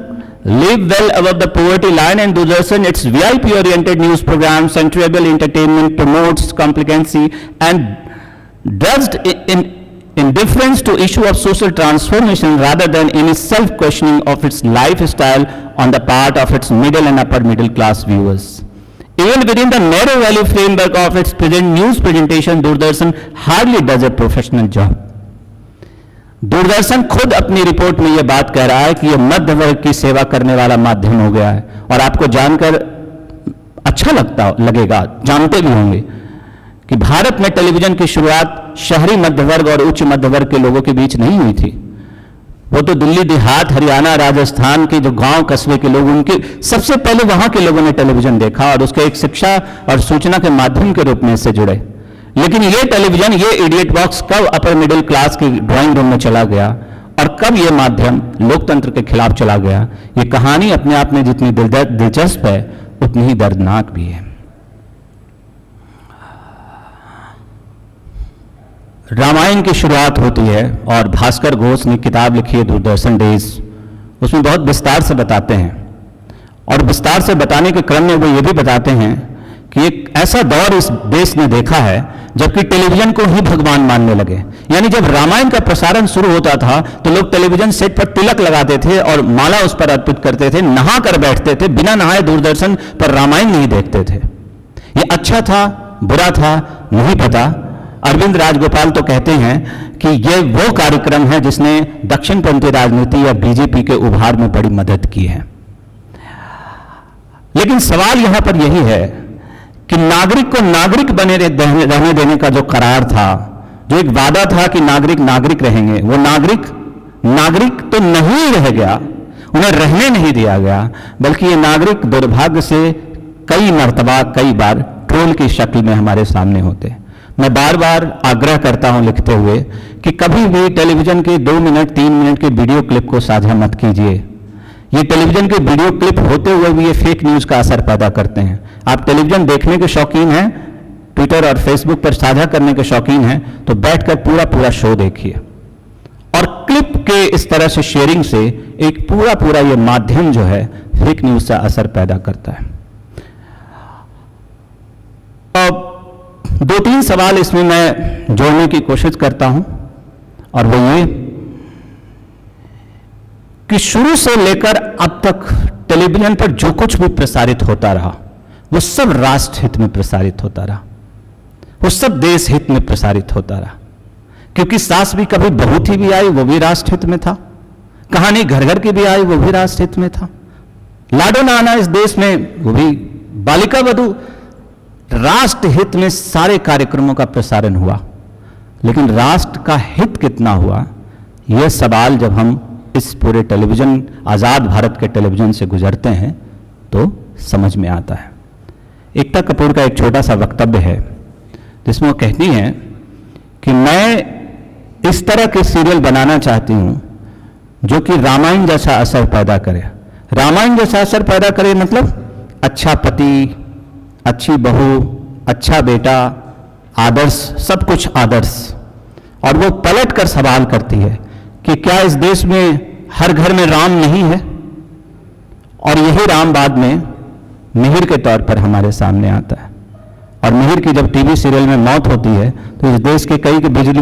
live well above the poverty line, and Doordarshan, its VIP oriented news program, centrable entertainment, promotes complacency and does indifference to issue of social transformation rather than any self-questioning of its lifestyle on the part of its middle and upper middle class viewers. Even within the narrow value framework of its present news presentation, Doordarshan hardly does a professional job. Doordarshan खुद अपनी report में यह बात कह रहा है कि यह मध्य वर्ग की सेवा करने वाला माध्यम हो गया है। और आपको जानकर अच्छा लगेगा, जानते भी होंगे कि भारत में टेलीविजन की शुरुआत शहरी मध्य वर्ग और उच्च मध्य वर्ग के लोगों के बीच नहीं हुई थी। वो तो दिल्ली देहात, हरियाणा, राजस्थान के जो गांव कस्बे के लोग, उनके सबसे पहले वहां के लोगों ने टेलीविजन देखा और उसके एक शिक्षा और सूचना के माध्यम के रूप में इससे जुड़े। लेकिन ये टेलीविजन, ये इडियट बॉक्स कब अपर मिडिल क्लास की ड्राइंग रूम में चला गया और कब ये माध्यम लोकतंत्र के खिलाफ चला गया, ये कहानी अपने आप में जितनी दिलचस्प है उतनी ही दर्दनाक भी है। रामायण की शुरुआत होती है और भास्कर घोष ने किताब लिखी है दूरदर्शन डेज, उसमें बहुत विस्तार से बताते हैं। और विस्तार से बताने के क्रम में वो ये भी बताते हैं कि एक ऐसा दौर इस देश ने देखा है जबकि टेलीविजन को ही भगवान मानने लगे। यानी जब रामायण का प्रसारण शुरू होता था तो लोग टेलीविजन सेट पर तिलक लगाते थे और माला उस पर अर्पित करते थे, नहा कर बैठते थे, बिना नहाए दूरदर्शन पर रामायण नहीं देखते थे। ये अच्छा था, बुरा था, नहीं पता। अरविंद राजगोपाल तो कहते हैं कि ये वो कार्यक्रम है जिसने दक्षिणपंथी राजनीति या बीजेपी के उभार में बड़ी मदद की है। लेकिन सवाल यहां पर यही है कि नागरिक को नागरिक बने रहने देने का जो करार था, जो एक वादा था कि नागरिक नागरिक रहेंगे, वो नागरिक तो नहीं रह गया, उन्हें रहने नहीं दिया गया, बल्कि ये नागरिक दुर्भाग्य से कई मर्तबा, कई बार ट्रोल की शक्ल में हमारे सामने होते। मैं बार बार आग्रह करता हूं लिखते हुए कि कभी भी टेलीविजन के 2 मिनट 3 मिनट के वीडियो क्लिप को साझा मत कीजिए। ये टेलीविजन के वीडियो क्लिप होते हुए भी ये फेक न्यूज का असर पैदा करते हैं। आप टेलीविजन देखने के शौकीन हैं, ट्विटर और फेसबुक पर साझा करने के शौकीन हैं, तो बैठकर पूरा शो देखिए। और क्लिप के इस तरह से शेयरिंग से एक पूरा ये माध्यम जो है फेक न्यूज का असर पैदा करता है। अब 2-3 सवाल इसमें मैं जोड़ने की कोशिश करता हूं, और वो ये कि शुरू से लेकर अब तक टेलीविजन पर जो कुछ भी प्रसारित होता रहा वो सब राष्ट्र हित में प्रसारित होता रहा, वो सब देश हित में प्रसारित होता रहा। क्योंकि सास भी कभी बहू थी भी आई, वो भी राष्ट्रहित में था। कहानी घर घर की भी आई, वो भी राष्ट्रहित में था। लाडो नाना इस देश में, वो भी बालिका वधू, राष्ट्र हित में सारे कार्यक्रमों का प्रसारण हुआ। लेकिन राष्ट्र का हित कितना हुआ, यह सवाल जब हम इस पूरे टेलीविजन, आज़ाद भारत के टेलीविजन से गुजरते हैं तो समझ में आता है। एकता कपूर का एक छोटा सा वक्तव्य है जिसमें वो कहती हैं कि मैं इस तरह के सीरियल बनाना चाहती हूं जो कि रामायण जैसा असर पैदा करे। रामायण जैसा असर पैदा करे मतलब अच्छा पति, अच्छी बहू, अच्छा बेटा, आदर्श, सब कुछ आदर्श। और वो पलट कर सवाल करती है कि क्या इस देश में हर घर में राम नहीं है? और यही राम बाद में मिहिर के तौर पर हमारे सामने आता है। और मिहिर की जब टीवी सीरियल में मौत होती है तो इस देश के कई के बिजली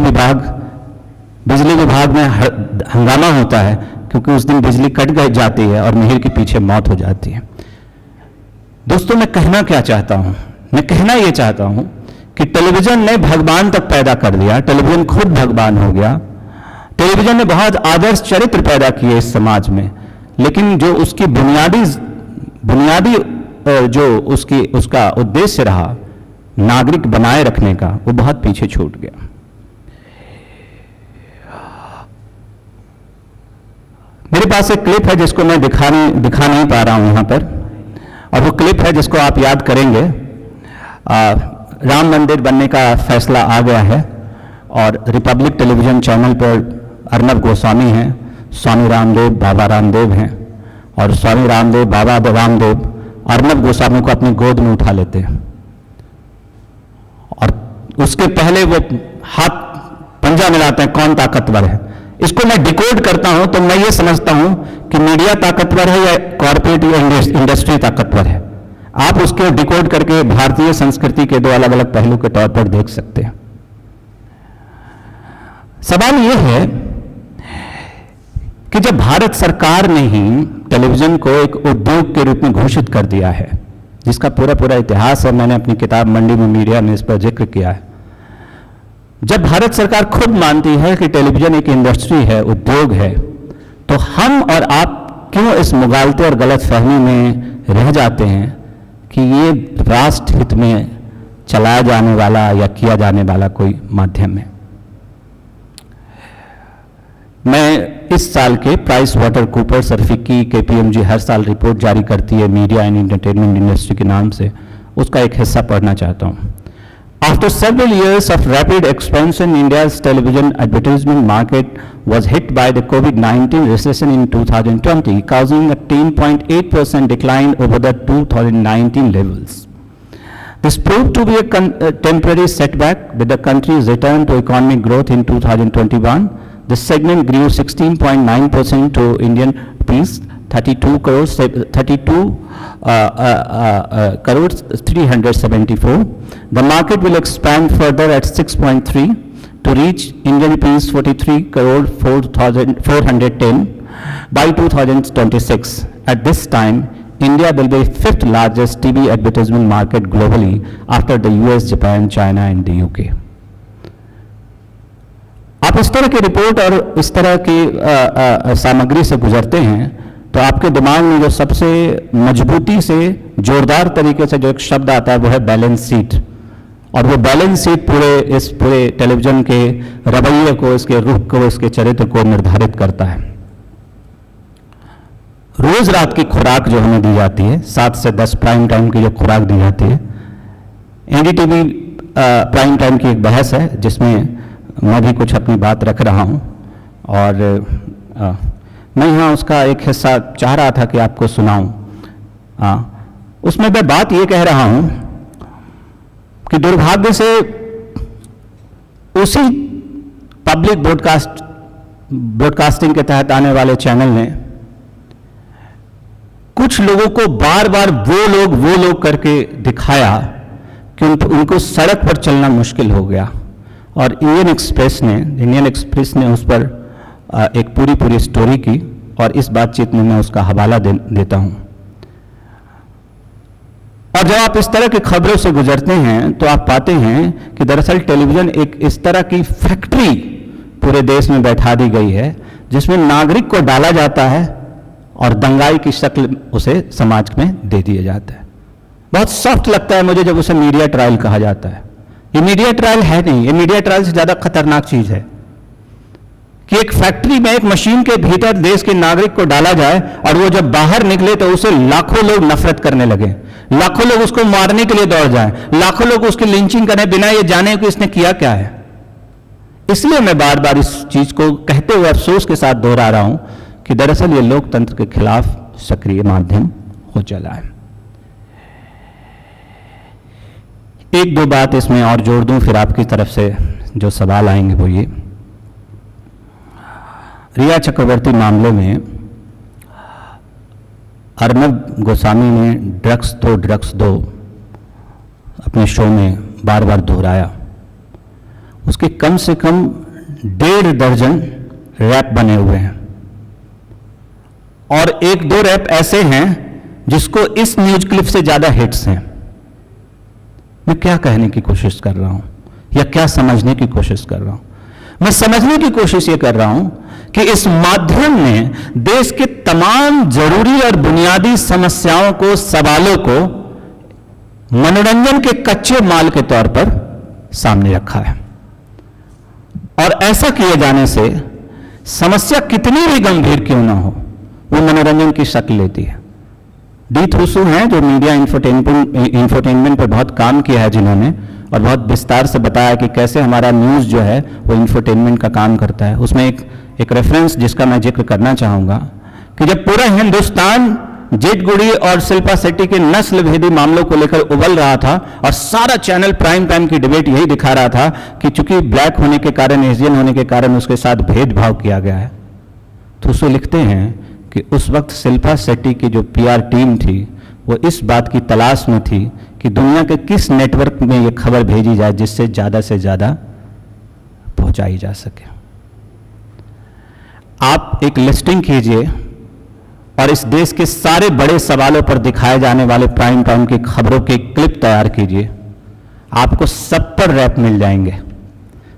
विभाग में हंगामा होता है, क्योंकि उस दिन बिजली कट गई जाती है और मिहिर के पीछे मौत हो जाती है। दोस्तों, मैं कहना क्या चाहता हूं? मैं कहना यह चाहता हूं कि टेलीविजन ने भगवान तक पैदा कर दिया, टेलीविजन खुद भगवान हो गया। टेलीविजन ने बहुत आदर्श चरित्र पैदा किए इस समाज में, लेकिन जो उसकी बुनियादी जो उसका उद्देश्य रहा नागरिक बनाए रखने का, वो बहुत पीछे छूट गया। मेरे पास एक क्लिप है जिसको मैं दिखा नहीं पा रहा हूं यहां पर, और वो क्लिप है जिसको आप याद करेंगे। राम मंदिर बनने का फैसला आ गया है और रिपब्लिक टेलीविजन चैनल पर अर्नब गोस्वामी हैं, स्वामी रामदेव, बाबा रामदेव हैं, और स्वामी रामदेव, बाबा रामदेव अर्नब गोस्वामी को अपनी गोद में उठा लेते हैं। और उसके पहले वो हाथ पंजा मिलाते हैं, कौन ताकतवर है। इसको मैं डिकोड करता हूं तो मैं ये समझता हूं कि मीडिया ताकतवर है या कॉर्पोरेट या इंडस्ट्री ताकतवर है। आप उसके डिकोड करके भारतीय संस्कृति के दो अलग अलग पहलू के तौर पर देख सकते हैं। सवाल यह है कि जब भारत सरकार ने ही टेलीविजन को एक उद्योग के रूप में घोषित कर दिया है, जिसका पूरा इतिहास है, मैंने अपनी किताब मंडी में मीडिया में इस पर जिक्र किया है। जब भारत सरकार खुद मानती है कि टेलीविजन एक इंडस्ट्री है, उद्योग है, तो हम और आप क्यों इस मुगालते और गलतफहमी में रह जाते हैं कि ये राष्ट्र हित में चलाया जाने वाला या किया जाने वाला कोई माध्यम है। मैं इस साल के प्राइस वाटर कूपर सर्फिकी KPMG हर साल रिपोर्ट जारी करती है मीडिया एंड एंटरटेनमेंट इंडस्ट्री के नाम से, उसका एक हिस्सा पढ़ना चाहता हूं। After several years of rapid expansion, India's television advertisement market was hit by the COVID-19 recession in 2020, causing a 10.8% decline over the 2019 levels. This proved to be a temporary setback. With the country's return to economic growth in 2021, the segment grew 16.9% to Indian rupees 32 crores 374. The market will expand further at 6.3 to reach Indian rupees 43 crore 410 by 2026. At this time, India will be fifth largest TV advertisement market globally after the US, Japan, China and the UK. आप इस तरह की report और इस तरह की सामग्री से गुजरते हैं तो आपके दिमाग में जो सबसे मजबूती से जोरदार तरीके से जो एक शब्द आता है वो है बैलेंस शीट। और वो बैलेंस शीट पूरे टेलीविजन के रवैये को, इसके रुख को, इसके चरित्र को निर्धारित करता है। रोज रात की खुराक जो हमें दी जाती है, 7 से 10 प्राइम टाइम की जो खुराक दी जाती है, NDTV प्राइम टाइम की एक बहस है जिसमें मैं भी कुछ अपनी बात रख रहा हूं, और मैं यहाँ उसका एक हिस्सा चाह रहा था कि आपको सुनाऊं। उसमें मैं बात ये कह रहा हूं कि दुर्भाग्य से उसी पब्लिक ब्रॉडकास्टिंग के तहत आने वाले चैनल ने कुछ लोगों को बार बार वो लोग करके दिखाया कि उनको सड़क पर चलना मुश्किल हो गया। और इंडियन एक्सप्रेस ने उस पर एक पूरी स्टोरी की, और इस बातचीत में मैं उसका हवाला देता हूं। और जब आप इस तरह की खबरों से गुजरते हैं तो आप पाते हैं कि दरअसल टेलीविजन एक इस तरह की फैक्ट्री पूरे देश में बैठा दी गई है जिसमें नागरिक को डाला जाता है और दंगाई की शक्ल उसे समाज में दे दिया जाता है। बहुत सॉफ्ट लगता है मुझे जब उसे मीडिया ट्रायल कहा जाता है। ये मीडिया ट्रायल है नहीं, ये मीडिया ट्रायल से ज़्यादा खतरनाक चीज़ है कि एक फैक्ट्री में एक मशीन के भीतर देश के नागरिक को डाला जाए और वो जब बाहर निकले तो उसे लाखों लोग नफरत करने लगे, लाखों लोग उसको मारने के लिए दौड़ जाएं, लाखों लोग उसकी लिंचिंग करें बिना ये जाने कि इसने किया क्या है। इसलिए मैं बार बार इस चीज को कहते हुए अफसोस के साथ दोहरा रहा हूं कि दरअसल ये लोकतंत्र के खिलाफ सक्रिय माध्यम हो चला है। एक दो बात इसमें और जोड़ दूं, फिर आपकी तरफ से जो सवाल आएंगे वो ये, रिया चक्रवर्ती मामले में अर्नब गोस्वामी ने ड्रग्स दो अपने शो में बार बार दोहराया। उसके कम से कम 1.5 दर्जन रैप बने हुए हैं और 1-2 रैप ऐसे हैं जिसको इस न्यूज क्लिप से ज्यादा हिट्स हैं। मैं क्या कहने की कोशिश कर रहा हूं या क्या समझने की कोशिश कर रहा हूं? मैं समझने की कोशिश ये कर रहा हूं कि इस माध्यम ने देश के तमाम जरूरी और बुनियादी समस्याओं को, सवालों को मनोरंजन के कच्चे माल के तौर पर सामने रखा है और ऐसा किए जाने से समस्या कितनी भी गंभीर क्यों ना हो वो मनोरंजन की शक्ल लेती है। डी थ्रूसो हैं जो मीडिया इंफोटेनमेंट पर बहुत काम किया है, जिन्होंने और बहुत विस्तार से बताया कि कैसे हमारा न्यूज़ जो है वो इंफोटेनमेंट का काम करता है। उसमें एक रेफरेंस जिसका मैं जिक्र करना चाहूँगा कि जब पूरा हिंदुस्तान जेट गुड़ी और शिल्पा शेट्टी के नस्ल भेदी मामलों को लेकर उबल रहा था और सारा चैनल प्राइम टाइम की डिबेट यही दिखा रहा था कि चूंकि ब्लैक होने के कारण, एशियन होने के कारण उसके साथ भेदभाव किया गया है, तो उसको लिखते हैं कि उस वक्त शिल्पा शेट्टी की जो PR टीम थी वो इस बात की तलाश में थी कि दुनिया के किस नेटवर्क में ये खबर भेजी जाए जिससे ज़्यादा से ज़्यादा पहुंचाई जा सके। आप एक लिस्टिंग कीजिए और इस देश के सारे बड़े सवालों पर दिखाए जाने वाले प्राइम टाइम की खबरों के क्लिप तैयार कीजिए, आपको सब पर रैप मिल जाएंगे।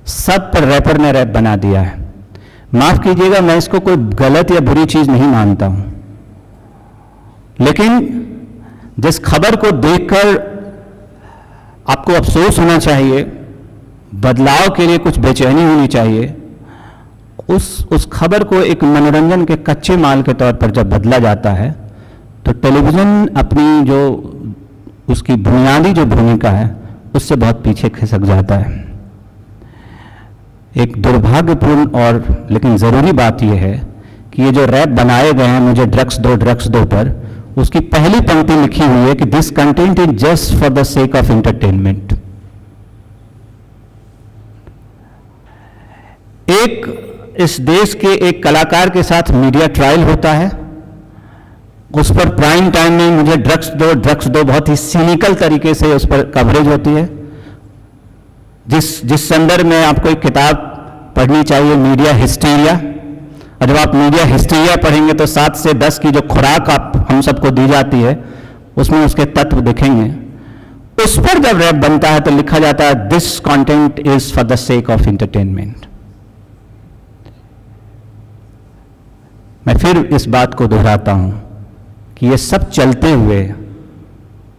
सब पर रैपर ने रैप बना दिया है। माफ कीजिएगा, मैं इसको कोई गलत या बुरी चीज नहीं मानता हूं, लेकिन जिस खबर को देखकर आपको अफसोस होना चाहिए, बदलाव के लिए कुछ बेचैनी होनी चाहिए, उस खबर को एक मनोरंजन के कच्चे माल के तौर पर जब बदला जाता है तो टेलीविजन अपनी जो उसकी बुनियादी जो भूमिका है उससे बहुत पीछे खिसक जाता है। एक दुर्भाग्यपूर्ण और लेकिन ज़रूरी बात यह है कि ये जो रैप बनाए गए हैं मुझे ड्रग्स दो पर, उसकी पहली पंक्ति लिखी हुई है कि this content is just for the sake of entertainment. एक इस देश के एक कलाकार के साथ मीडिया ट्रायल होता है, उस पर प्राइम टाइम में मुझे ड्रग्स दो बहुत ही सिनिकल तरीके से उस पर कवरेज होती है। जिस संदर्भ में आपको एक किताब पढ़नी चाहिए, मीडिया हिस्टीरिया, और जब आप मीडिया हिस्टीरिया पढ़ेंगे तो 7 से 10 की जो खुराक हम सबको दी जाती है उसमें उसके तत्व दिखेंगे। उस पर जब रैप बनता है तो लिखा जाता है this content is for the sake of entertainment. मैं फिर इस बात को दोहराता हूं कि ये सब चलते हुए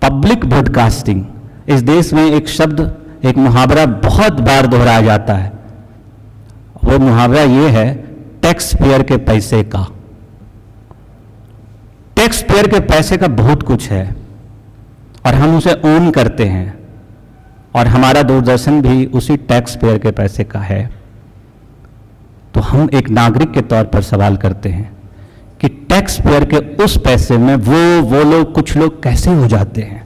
पब्लिक ब्रॉडकास्टिंग, इस देश में एक शब्द, एक मुहावरा बहुत बार दोहराया जाता है, वो मुहावरा ये है टैक्स पेयर के पैसे का। टैक्स पेयर के पैसे का बहुत कुछ है और हम उसे ओन करते हैं और हमारा दूरदर्शन भी उसी टैक्स पेयर के पैसे का है। तो हम एक नागरिक के तौर पर सवाल करते हैं कि टैक्स पेयर के उस पैसे में वो लोग, कुछ लोग कैसे हो जाते हैं।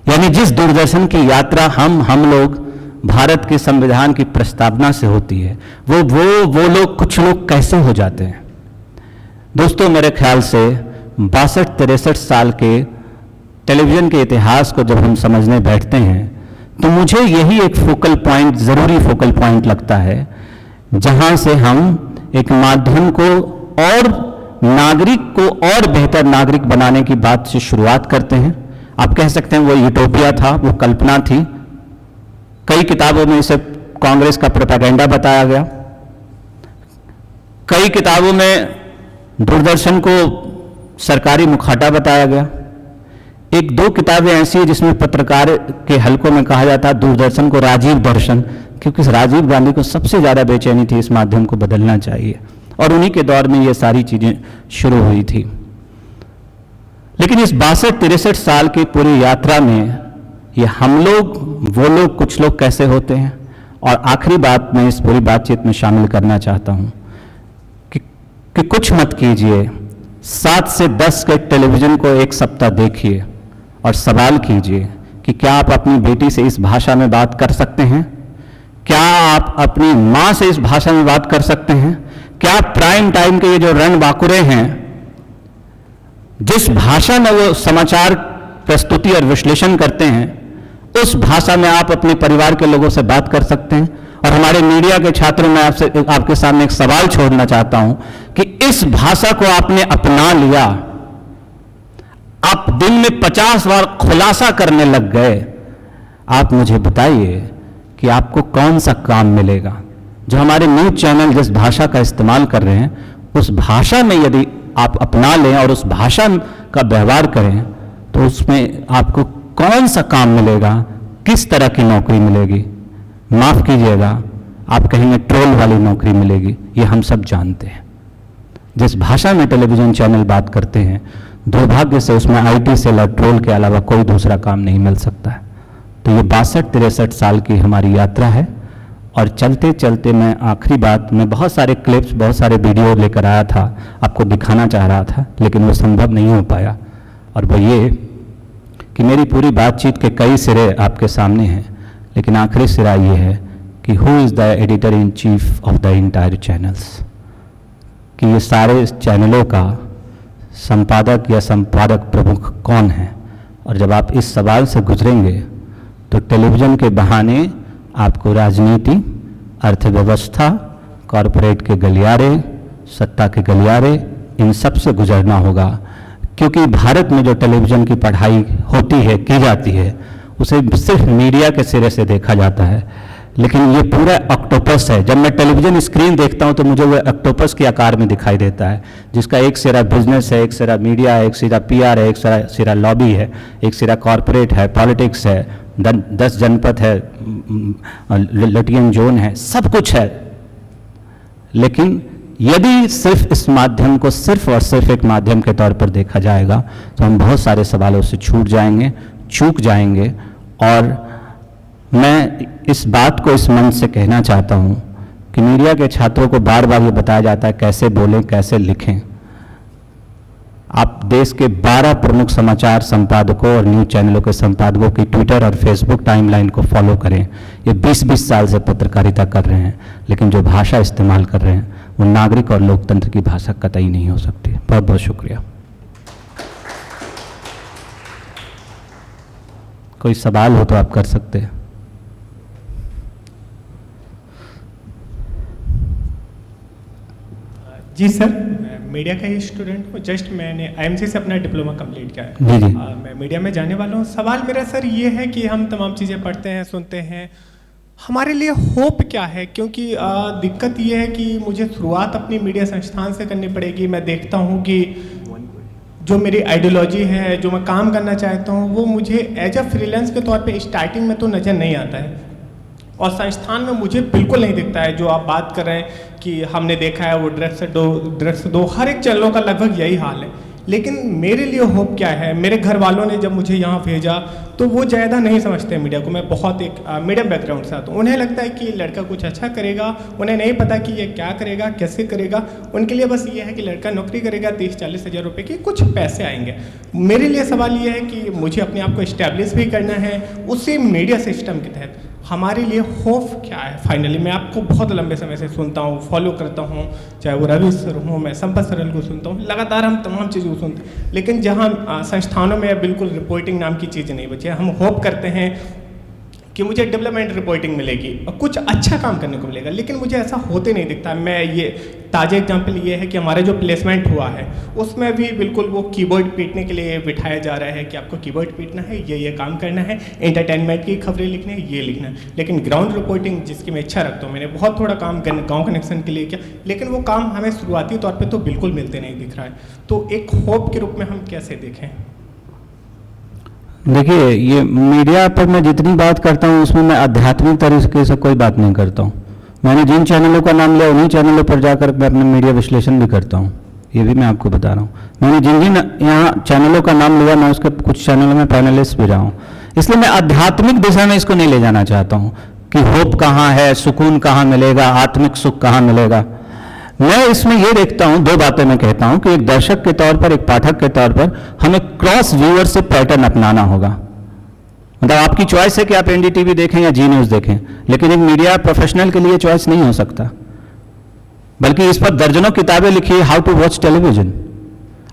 यानी जिस दूरदर्शन की यात्रा हम लोग भारत के संविधान की प्रस्तावना से होती है, वो लोग, कुछ लोग कैसे हो जाते हैं। दोस्तों, मेरे ख्याल से 62-63 साल के टेलीविजन के इतिहास को जब हम समझने बैठते हैं तो मुझे यही एक फोकल पॉइंट, ज़रूरी फोकल पॉइंट लगता है, जहां से हम एक माध्यम को और नागरिक को और बेहतर नागरिक बनाने की बात से शुरुआत करते हैं। आप कह सकते हैं वो यूटोपिया था, वो कल्पना थी। कई किताबों में इसे कांग्रेस का प्रोपेगेंडा बताया गया, कई किताबों में दूरदर्शन को सरकारी मुखौटा बताया गया। एक दो किताबें ऐसी है जिसमें पत्रकार के हलकों में कहा जाता है दूरदर्शन को राजीव दर्शन, क्योंकि राजीव गांधी को सबसे ज़्यादा बेचैनी थी इस माध्यम को बदलना चाहिए, और उन्हीं के दौर में ये सारी चीज़ें शुरू हुई थी। लेकिन इस 62-63 साल की पूरी यात्रा में ये हम लोग, वो लोग, कुछ लोग कैसे होते हैं। और आखिरी बात मैं इस पूरी बातचीत में शामिल करना चाहता हूँ कि कुछ मत कीजिए, 7 से 10 के टेलीविज़न को एक सप्ताह देखिए और सवाल कीजिए कि क्या आप अपनी बेटी से इस भाषा में बात कर सकते हैं? क्या आप अपनी माँ से इस भाषा में बात कर सकते हैं? क्या प्राइम टाइम के ये जो रणबांकुरे हैं, जिस भाषा में वो समाचार प्रस्तुति और विश्लेषण करते हैं, उस भाषा में आप अपने परिवार के लोगों से बात कर सकते हैं? और हमारे मीडिया के छात्रों में आपके सामने एक सवाल छोड़ना चाहता हूं कि इस भाषा को आपने अपना लिया, आप दिन में 50 बार खुलासा करने लग गए, आप मुझे बताइए कि आपको कौन सा काम मिलेगा? जो हमारे न्यूज चैनल जिस भाषा का इस्तेमाल कर रहे हैं, उस भाषा में यदि आप अपना लें और उस भाषा का व्यवहार करें, तो उसमें आपको कौन सा काम मिलेगा, किस तरह की नौकरी मिलेगी? माफ कीजिएगा, आप कहेंगे ट्रोल वाली नौकरी मिलेगी, ये हम सब जानते हैं। जिस भाषा में टेलीविजन चैनल बात करते हैं, दुर्भाग्य से उसमें IT सेल और ट्रोल के अलावा कोई दूसरा काम नहीं मिल सकता है। तो ये 62-63 साल की हमारी यात्रा है, और चलते चलते मैं आखिरी बात, मैं बहुत सारे क्लिप्स, बहुत सारे वीडियो लेकर आया था, आपको दिखाना चाह रहा था, लेकिन वो संभव नहीं हो पाया। और वो ये कि मेरी पूरी बातचीत के कई सिरे आपके सामने हैं, लेकिन आखिरी सिरा ये है कि who is the editor in chief of the entire channels, कि ये सारे चैनलों का संपादक या संपादक प्रमुख कौन है। और जब आप इस सवाल से गुजरेंगे तो टेलीविज़न के बहाने आपको राजनीति, अर्थव्यवस्था, कॉरपोरेट के गलियारे, सत्ता के गलियारे, इन सब से गुजरना होगा। क्योंकि भारत में जो टेलीविज़न की पढ़ाई होती है, की जाती है, उसे सिर्फ मीडिया के सिरे से देखा जाता है, लेकिन ये पूरा ऑक्टोपस है। जब मैं टेलीविज़न स्क्रीन देखता हूँ तो मुझे वो ऑक्टोपस के आकार में दिखाई देता है, जिसका एक सिरा बिजनेस है, एक सिरा मीडिया है, एक सिरा PR है, एक सिरा लॉबी है, एक सिरा कॉरपोरेट है, पॉलिटिक्स है, 10 जनपद है, लटियन जोन है, सब कुछ है। लेकिन यदि सिर्फ इस माध्यम को सिर्फ और सिर्फ एक माध्यम के तौर पर देखा जाएगा तो हम बहुत सारे सवालों से चूक जाएंगे। और मैं इस बात को इस मंच से कहना चाहता हूँ कि मीडिया के छात्रों को बार बार ये बताया जाता है कैसे बोलें, कैसे लिखें। आप देश के 12 प्रमुख समाचार संपादकों और न्यूज़ चैनलों के संपादकों की ट्विटर और फेसबुक टाइमलाइन को फॉलो करें। ये 20-20 साल से पत्रकारिता कर रहे हैं, लेकिन जो भाषा इस्तेमाल कर रहे हैं वो नागरिक और लोकतंत्र की भाषा कतई नहीं हो सकती। बहुत बहुत शुक्रिया। कोई सवाल हो तो आप कर सकते हैं। जी सर, मैं मीडिया का ही स्टूडेंट हूँ। जस्ट मैंने IMC से अपना डिप्लोमा कंप्लीट किया है। जी। मैं मीडिया में जाने वाला हूँ। सवाल मेरा सर ये है कि हम तमाम चीज़ें पढ़ते हैं, सुनते हैं, हमारे लिए होप क्या है? क्योंकि दिक्कत ये है कि मुझे शुरुआत अपनी मीडिया संस्थान से करनी पड़ेगी। मैं देखता हूँ कि जो मेरी आइडियोलॉजी है, जो मैं काम करना चाहता हूँ, वो मुझे एज अ फ्रीलांस के तौर पे स्टार्टिंग में तो नज़र नहीं आता है, और संस्थान में मुझे बिल्कुल नहीं दिखता है। जो आप बात कर रहे हैं कि हमने देखा है वो ड्रग्स दो, हर एक चैनलों का लगभग यही हाल है। लेकिन मेरे लिए होप क्या है? मेरे घर वालों ने जब मुझे यहाँ भेजा तो वो ज़्यादा नहीं समझते मीडिया को। मैं बहुत एक मीडियम बैकग्राउंड से आता हूँ। उन्हें लगता है कि लड़का कुछ अच्छा करेगा, उन्हें नहीं पता कि ये क्या करेगा, कैसे करेगा। उनके लिए बस ये है कि लड़का नौकरी करेगा, 30-40 हज़ार रुपये के कुछ पैसे आएंगे। मेरे लिए सवाल ये है कि मुझे अपने आप को इस्टेब्लिश भी करना है उसी मीडिया सिस्टम के तहत। हमारे लिए होप क्या है? फाइनली मैं आपको बहुत लंबे समय से सुनता हूँ, फॉलो करता हूँ, चाहे वो रवि सर हूँ, मैं संपत सरल को सुनता हूँ, लगातार हम तमाम चीज़ों को सुनते हैं। लेकिन जहाँ संस्थानों में बिल्कुल रिपोर्टिंग नाम की चीज़ नहीं बची है। हम होप करते हैं कि मुझे डेवलपमेंट रिपोर्टिंग मिलेगी और कुछ अच्छा काम करने को मिलेगा, लेकिन मुझे ऐसा होते नहीं दिखता। मैं ये ताज़ा एग्जांपल ये है कि हमारा जो प्लेसमेंट हुआ है उसमें भी बिल्कुल वो कीबोर्ड पीटने के लिए बिठाया जा रहा है कि आपको कीबोर्ड पीटना है, ये काम करना है, एंटरटेनमेंट की खबरें लिखनी है, ये लिखना है। लेकिन ग्राउंड रिपोर्टिंग जिसकी मैं इच्छा रखता हूँ, मैंने बहुत थोड़ा काम गाँव कनेक्शन के लिए किया, लेकिन वो काम हमें शुरुआती तौर पर तो बिल्कुल मिलते नहीं दिख रहा है। तो एक होप के रूप में हम कैसे देखें? देखिए, ये मीडिया पर मैं जितनी बात करता हूँ उसमें मैं आध्यात्मिक तरीके से कोई बात नहीं करता हूँ। मैंने जिन चैनलों का नाम लिया उन्हीं चैनलों पर जाकर मैं अपना मीडिया विश्लेषण भी करता हूँ, ये भी मैं आपको बता रहा हूँ। मैंने जिन जिन यहाँ चैनलों का नाम लिया मैं उसके कुछ चैनलों में पैनलिस्ट भी रहा हूँ, इसलिए मैं आध्यात्मिक दिशा में इसको नहीं ले जाना चाहता हूँ कि होप कहाँ है, सुकून कहाँ मिलेगा, आत्मिक सुख कहाँ मिलेगा। मैं इसमें ये देखता हूँ, दो बातें मैं कहता हूँ कि एक दर्शक के तौर पर, एक पाठक के तौर पर हमें क्रॉस व्यूअरशिप पैटर्न अपनाना होगा। मतलब आपकी चॉइस है कि आप एनडीटीवी देखें या जी न्यूज़ देखें, लेकिन एक मीडिया प्रोफेशनल के लिए चॉइस नहीं हो सकता, बल्कि इस पर दर्जनों किताबें लिखी है, हाउ टू वॉच टेलीविजन।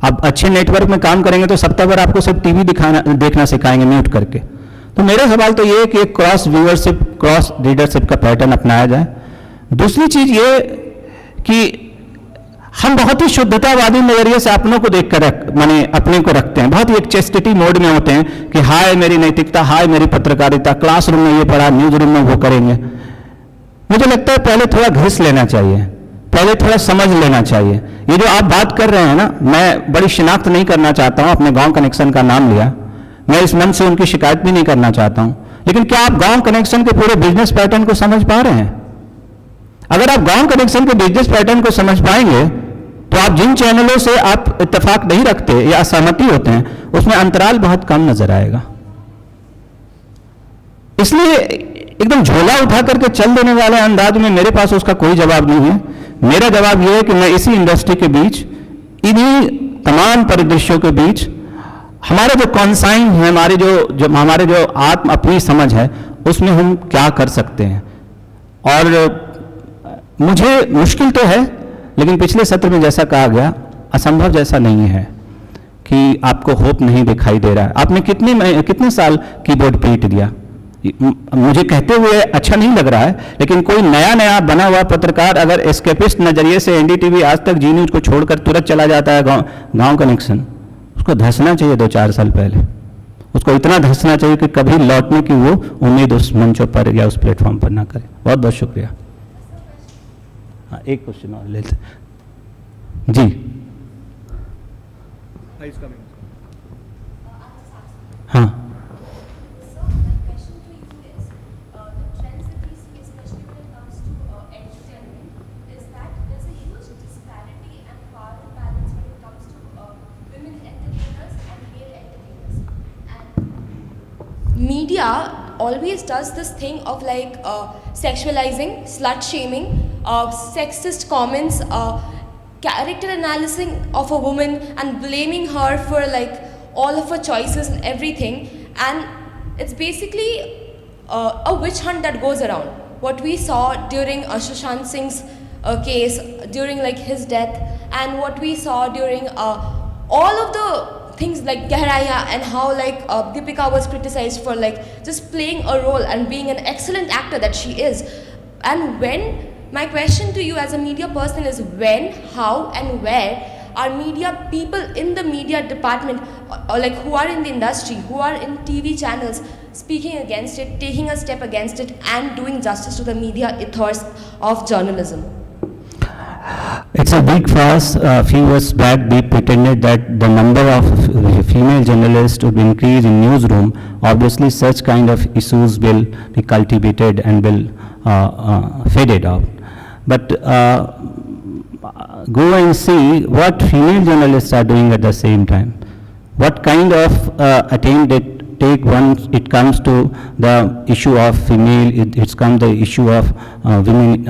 आप अच्छे नेटवर्क में काम करेंगे तो सप्ताह भर आपको सिर्फ टीवी देखना सिखाएंगे म्यूट करके। तो मेरा सवाल तो ये है कि एक क्रॉस व्यूअरशिप, क्रॉस रीडरशिप का पैटर्न अपनाया जाए। दूसरी चीज ये कि हम बहुत ही शुद्धतावादी नजरिए से अपनों को देखकर माने अपने को रखते हैं, बहुत ही एक चेस्टिटी मोड में होते हैं कि हाय मेरी नैतिकता, हाय मेरी पत्रकारिता, क्लासरूम में ये पढ़ा, न्यूज रूम में वो करेंगे। मुझे लगता है पहले थोड़ा घिस लेना चाहिए, पहले थोड़ा समझ लेना चाहिए। ये जो आप बात कर रहे हैं ना, मैं बड़ी शिनाख्त नहीं करना चाहता हूं, अपने गांव कनेक्शन का नाम लिया, मैं इस मंच से उनकी शिकायत भी नहीं करना चाहता हूं, लेकिन क्या आप गांव कनेक्शन के पूरे बिजनेस पैटर्न को समझ पा रहे हैं? अगर आप गांव कनेक्शन के बिजनेस पैटर्न को समझ पाएंगे तो आप जिन चैनलों से आप इत्तेफाक नहीं रखते या असहमति होते हैं उसमें अंतराल बहुत कम नजर आएगा। इसलिए एकदम झोला उठा करके चल देने वाले अंदाज में मेरे पास उसका कोई जवाब नहीं है। मेरा जवाब यह है कि मैं इसी इंडस्ट्री के बीच, इन्हीं तमाम परिदृश्यों के बीच हमारे जो कॉन्साइन है, हमारे जो आत्म अपनी समझ है, उसमें हम क्या कर सकते हैं। और मुझे मुश्किल तो है, लेकिन पिछले सत्र में जैसा कहा गया, असंभव जैसा नहीं है कि आपको होप नहीं दिखाई दे रहा है। आपने कितने साल कीबोर्ड पीट दिया, मुझे कहते हुए अच्छा नहीं लग रहा है, लेकिन कोई नया बना हुआ पत्रकार अगर एस्केपिस्ट नजरिए से एनडीटीवी, आज तक जी न्यूज को छोड़कर तुरंत चला जाता है गांव कनेक्शन, उसको धंसना चाहिए 2-4 साल पहले। उसको इतना धंसना चाहिए कि कभी लौटने की वो उम्मीद उस मंचों पर या उस प्लेटफॉर्म पर ना करे। बहुत बहुत शुक्रिया। हाँ, एक क्वेश्चन और लेते जी। हाँ, media always does this thing of like sexualizing, slut shaming, sexist comments, character analysis of a woman and blaming her for like all of her choices and everything, and it's basically a witch hunt that goes around. What we saw during Sushant Singh's case, during like his death, and what we saw during all of the things like Gehraiya, and how like Deepika was criticized for like just playing a role and being an excellent actor that she is. And when, my question to you as a media person is when, how and where are media people in the media department or like who are in the industry, who are in TV channels speaking against it, taking a step against it and doing justice to the media ethos of journalism? It's a big fuss. A few years back, we pretended that the number of female journalists would increase in newsroom. Obviously, such kind of issues will be cultivated and will faded out. But go and see what female journalists are doing at the same time. What kind of attempt they take once it comes to the issue of female, it's come the issue of women.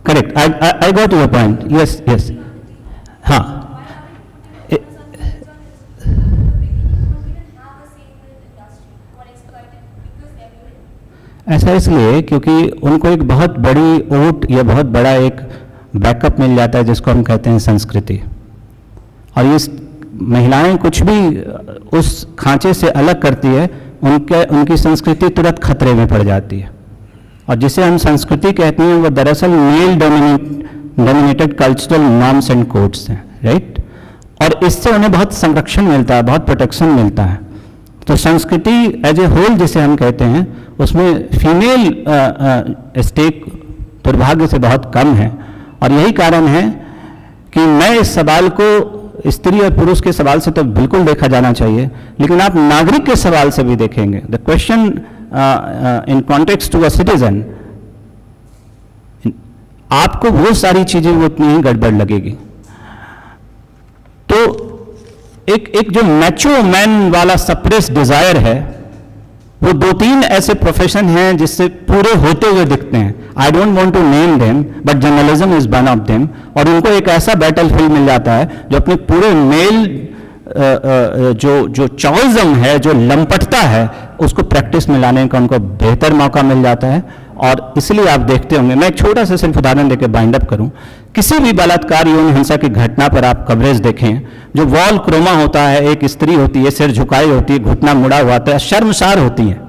Correct. I got your point. Yes, yes. हाँ. ऐसा इसलिए क्योंकि उनको एक बहुत बड़ी ओट या बहुत बड़ा एक बैकअप मिल जाता है जिसको हम कहते हैं संस्कृति। और ये महिलाएं कुछ भी उस खांचे से अलग करती है, उनकी संस्कृति तुरंत खतरे में पड़ जाती है। और जिसे हम संस्कृति कहते हैं वो दरअसल male dominated cultural norms and codes हैं, राइट। और इससे उन्हें बहुत संरक्षण मिलता है, बहुत प्रोटेक्शन मिलता है। तो संस्कृति एज ए होल जिसे हम कहते हैं उसमें फीमेल स्टेक दुर्भाग्य से बहुत कम है। और यही कारण है कि मैं इस सवाल को स्त्री और पुरुष के सवाल से तो बिल्कुल देखा जाना चाहिए, लेकिन आप नागरिक के सवाल से भी देखेंगे, the question in context to a citizen, आपको वो सारी चीजें वो उतनी ही गड़बड़ लगेगी। तो एक जो मैचो मैन वाला सप्रेस डिजायर है, वो 2-3 ऐसे प्रोफेशन हैं जिससे पूरे होते हुए दिखते हैं। I don't want to name them but journalism is one of them. और उनको एक ऐसा बैटल फील्ड मिल जाता है जो अपने पूरे मेल जो चॉइज्म है, जो लंपटता है, उसको प्रैक्टिस में लाने का उनको बेहतर मौका मिल जाता है। और इसलिए आप देखते होंगे, मैं एक छोटा सा सिर्फ उदाहरण लेकर बाइंड अप करूं, किसी भी बलात्कार यौन हिंसा की घटना पर आप कवरेज देखें, जो वॉल क्रोमा होता है, एक स्त्री होती है, सिर झुकाई होती है, घुटना मुड़ा हुआ होता है, शर्मसार होती है।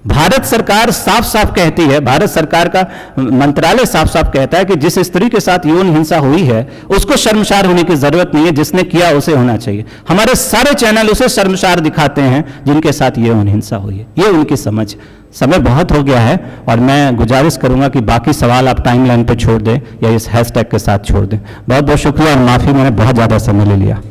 भारत सरकार साफ साफ कहती है, भारत सरकार का मंत्रालय साफ साफ कहता है कि जिस स्त्री के साथ यौन हिंसा हुई है उसको शर्मसार होने की जरूरत नहीं है, जिसने किया उसे होना चाहिए। हमारे सारे चैनल उसे शर्मसार दिखाते हैं जिनके साथ यौन हिंसा हुई है। ये उनकी समझ। समय बहुत हो गया है और मैं गुजारिश करूंगा कि बाकी सवाल आप टाइमलाइन पे छोड़ दें या इस हैशटैग के साथ छोड़ दें। बहुत बहुत शुक्रिया और माफी, मैंने बहुत ज्यादा समय ले लिया।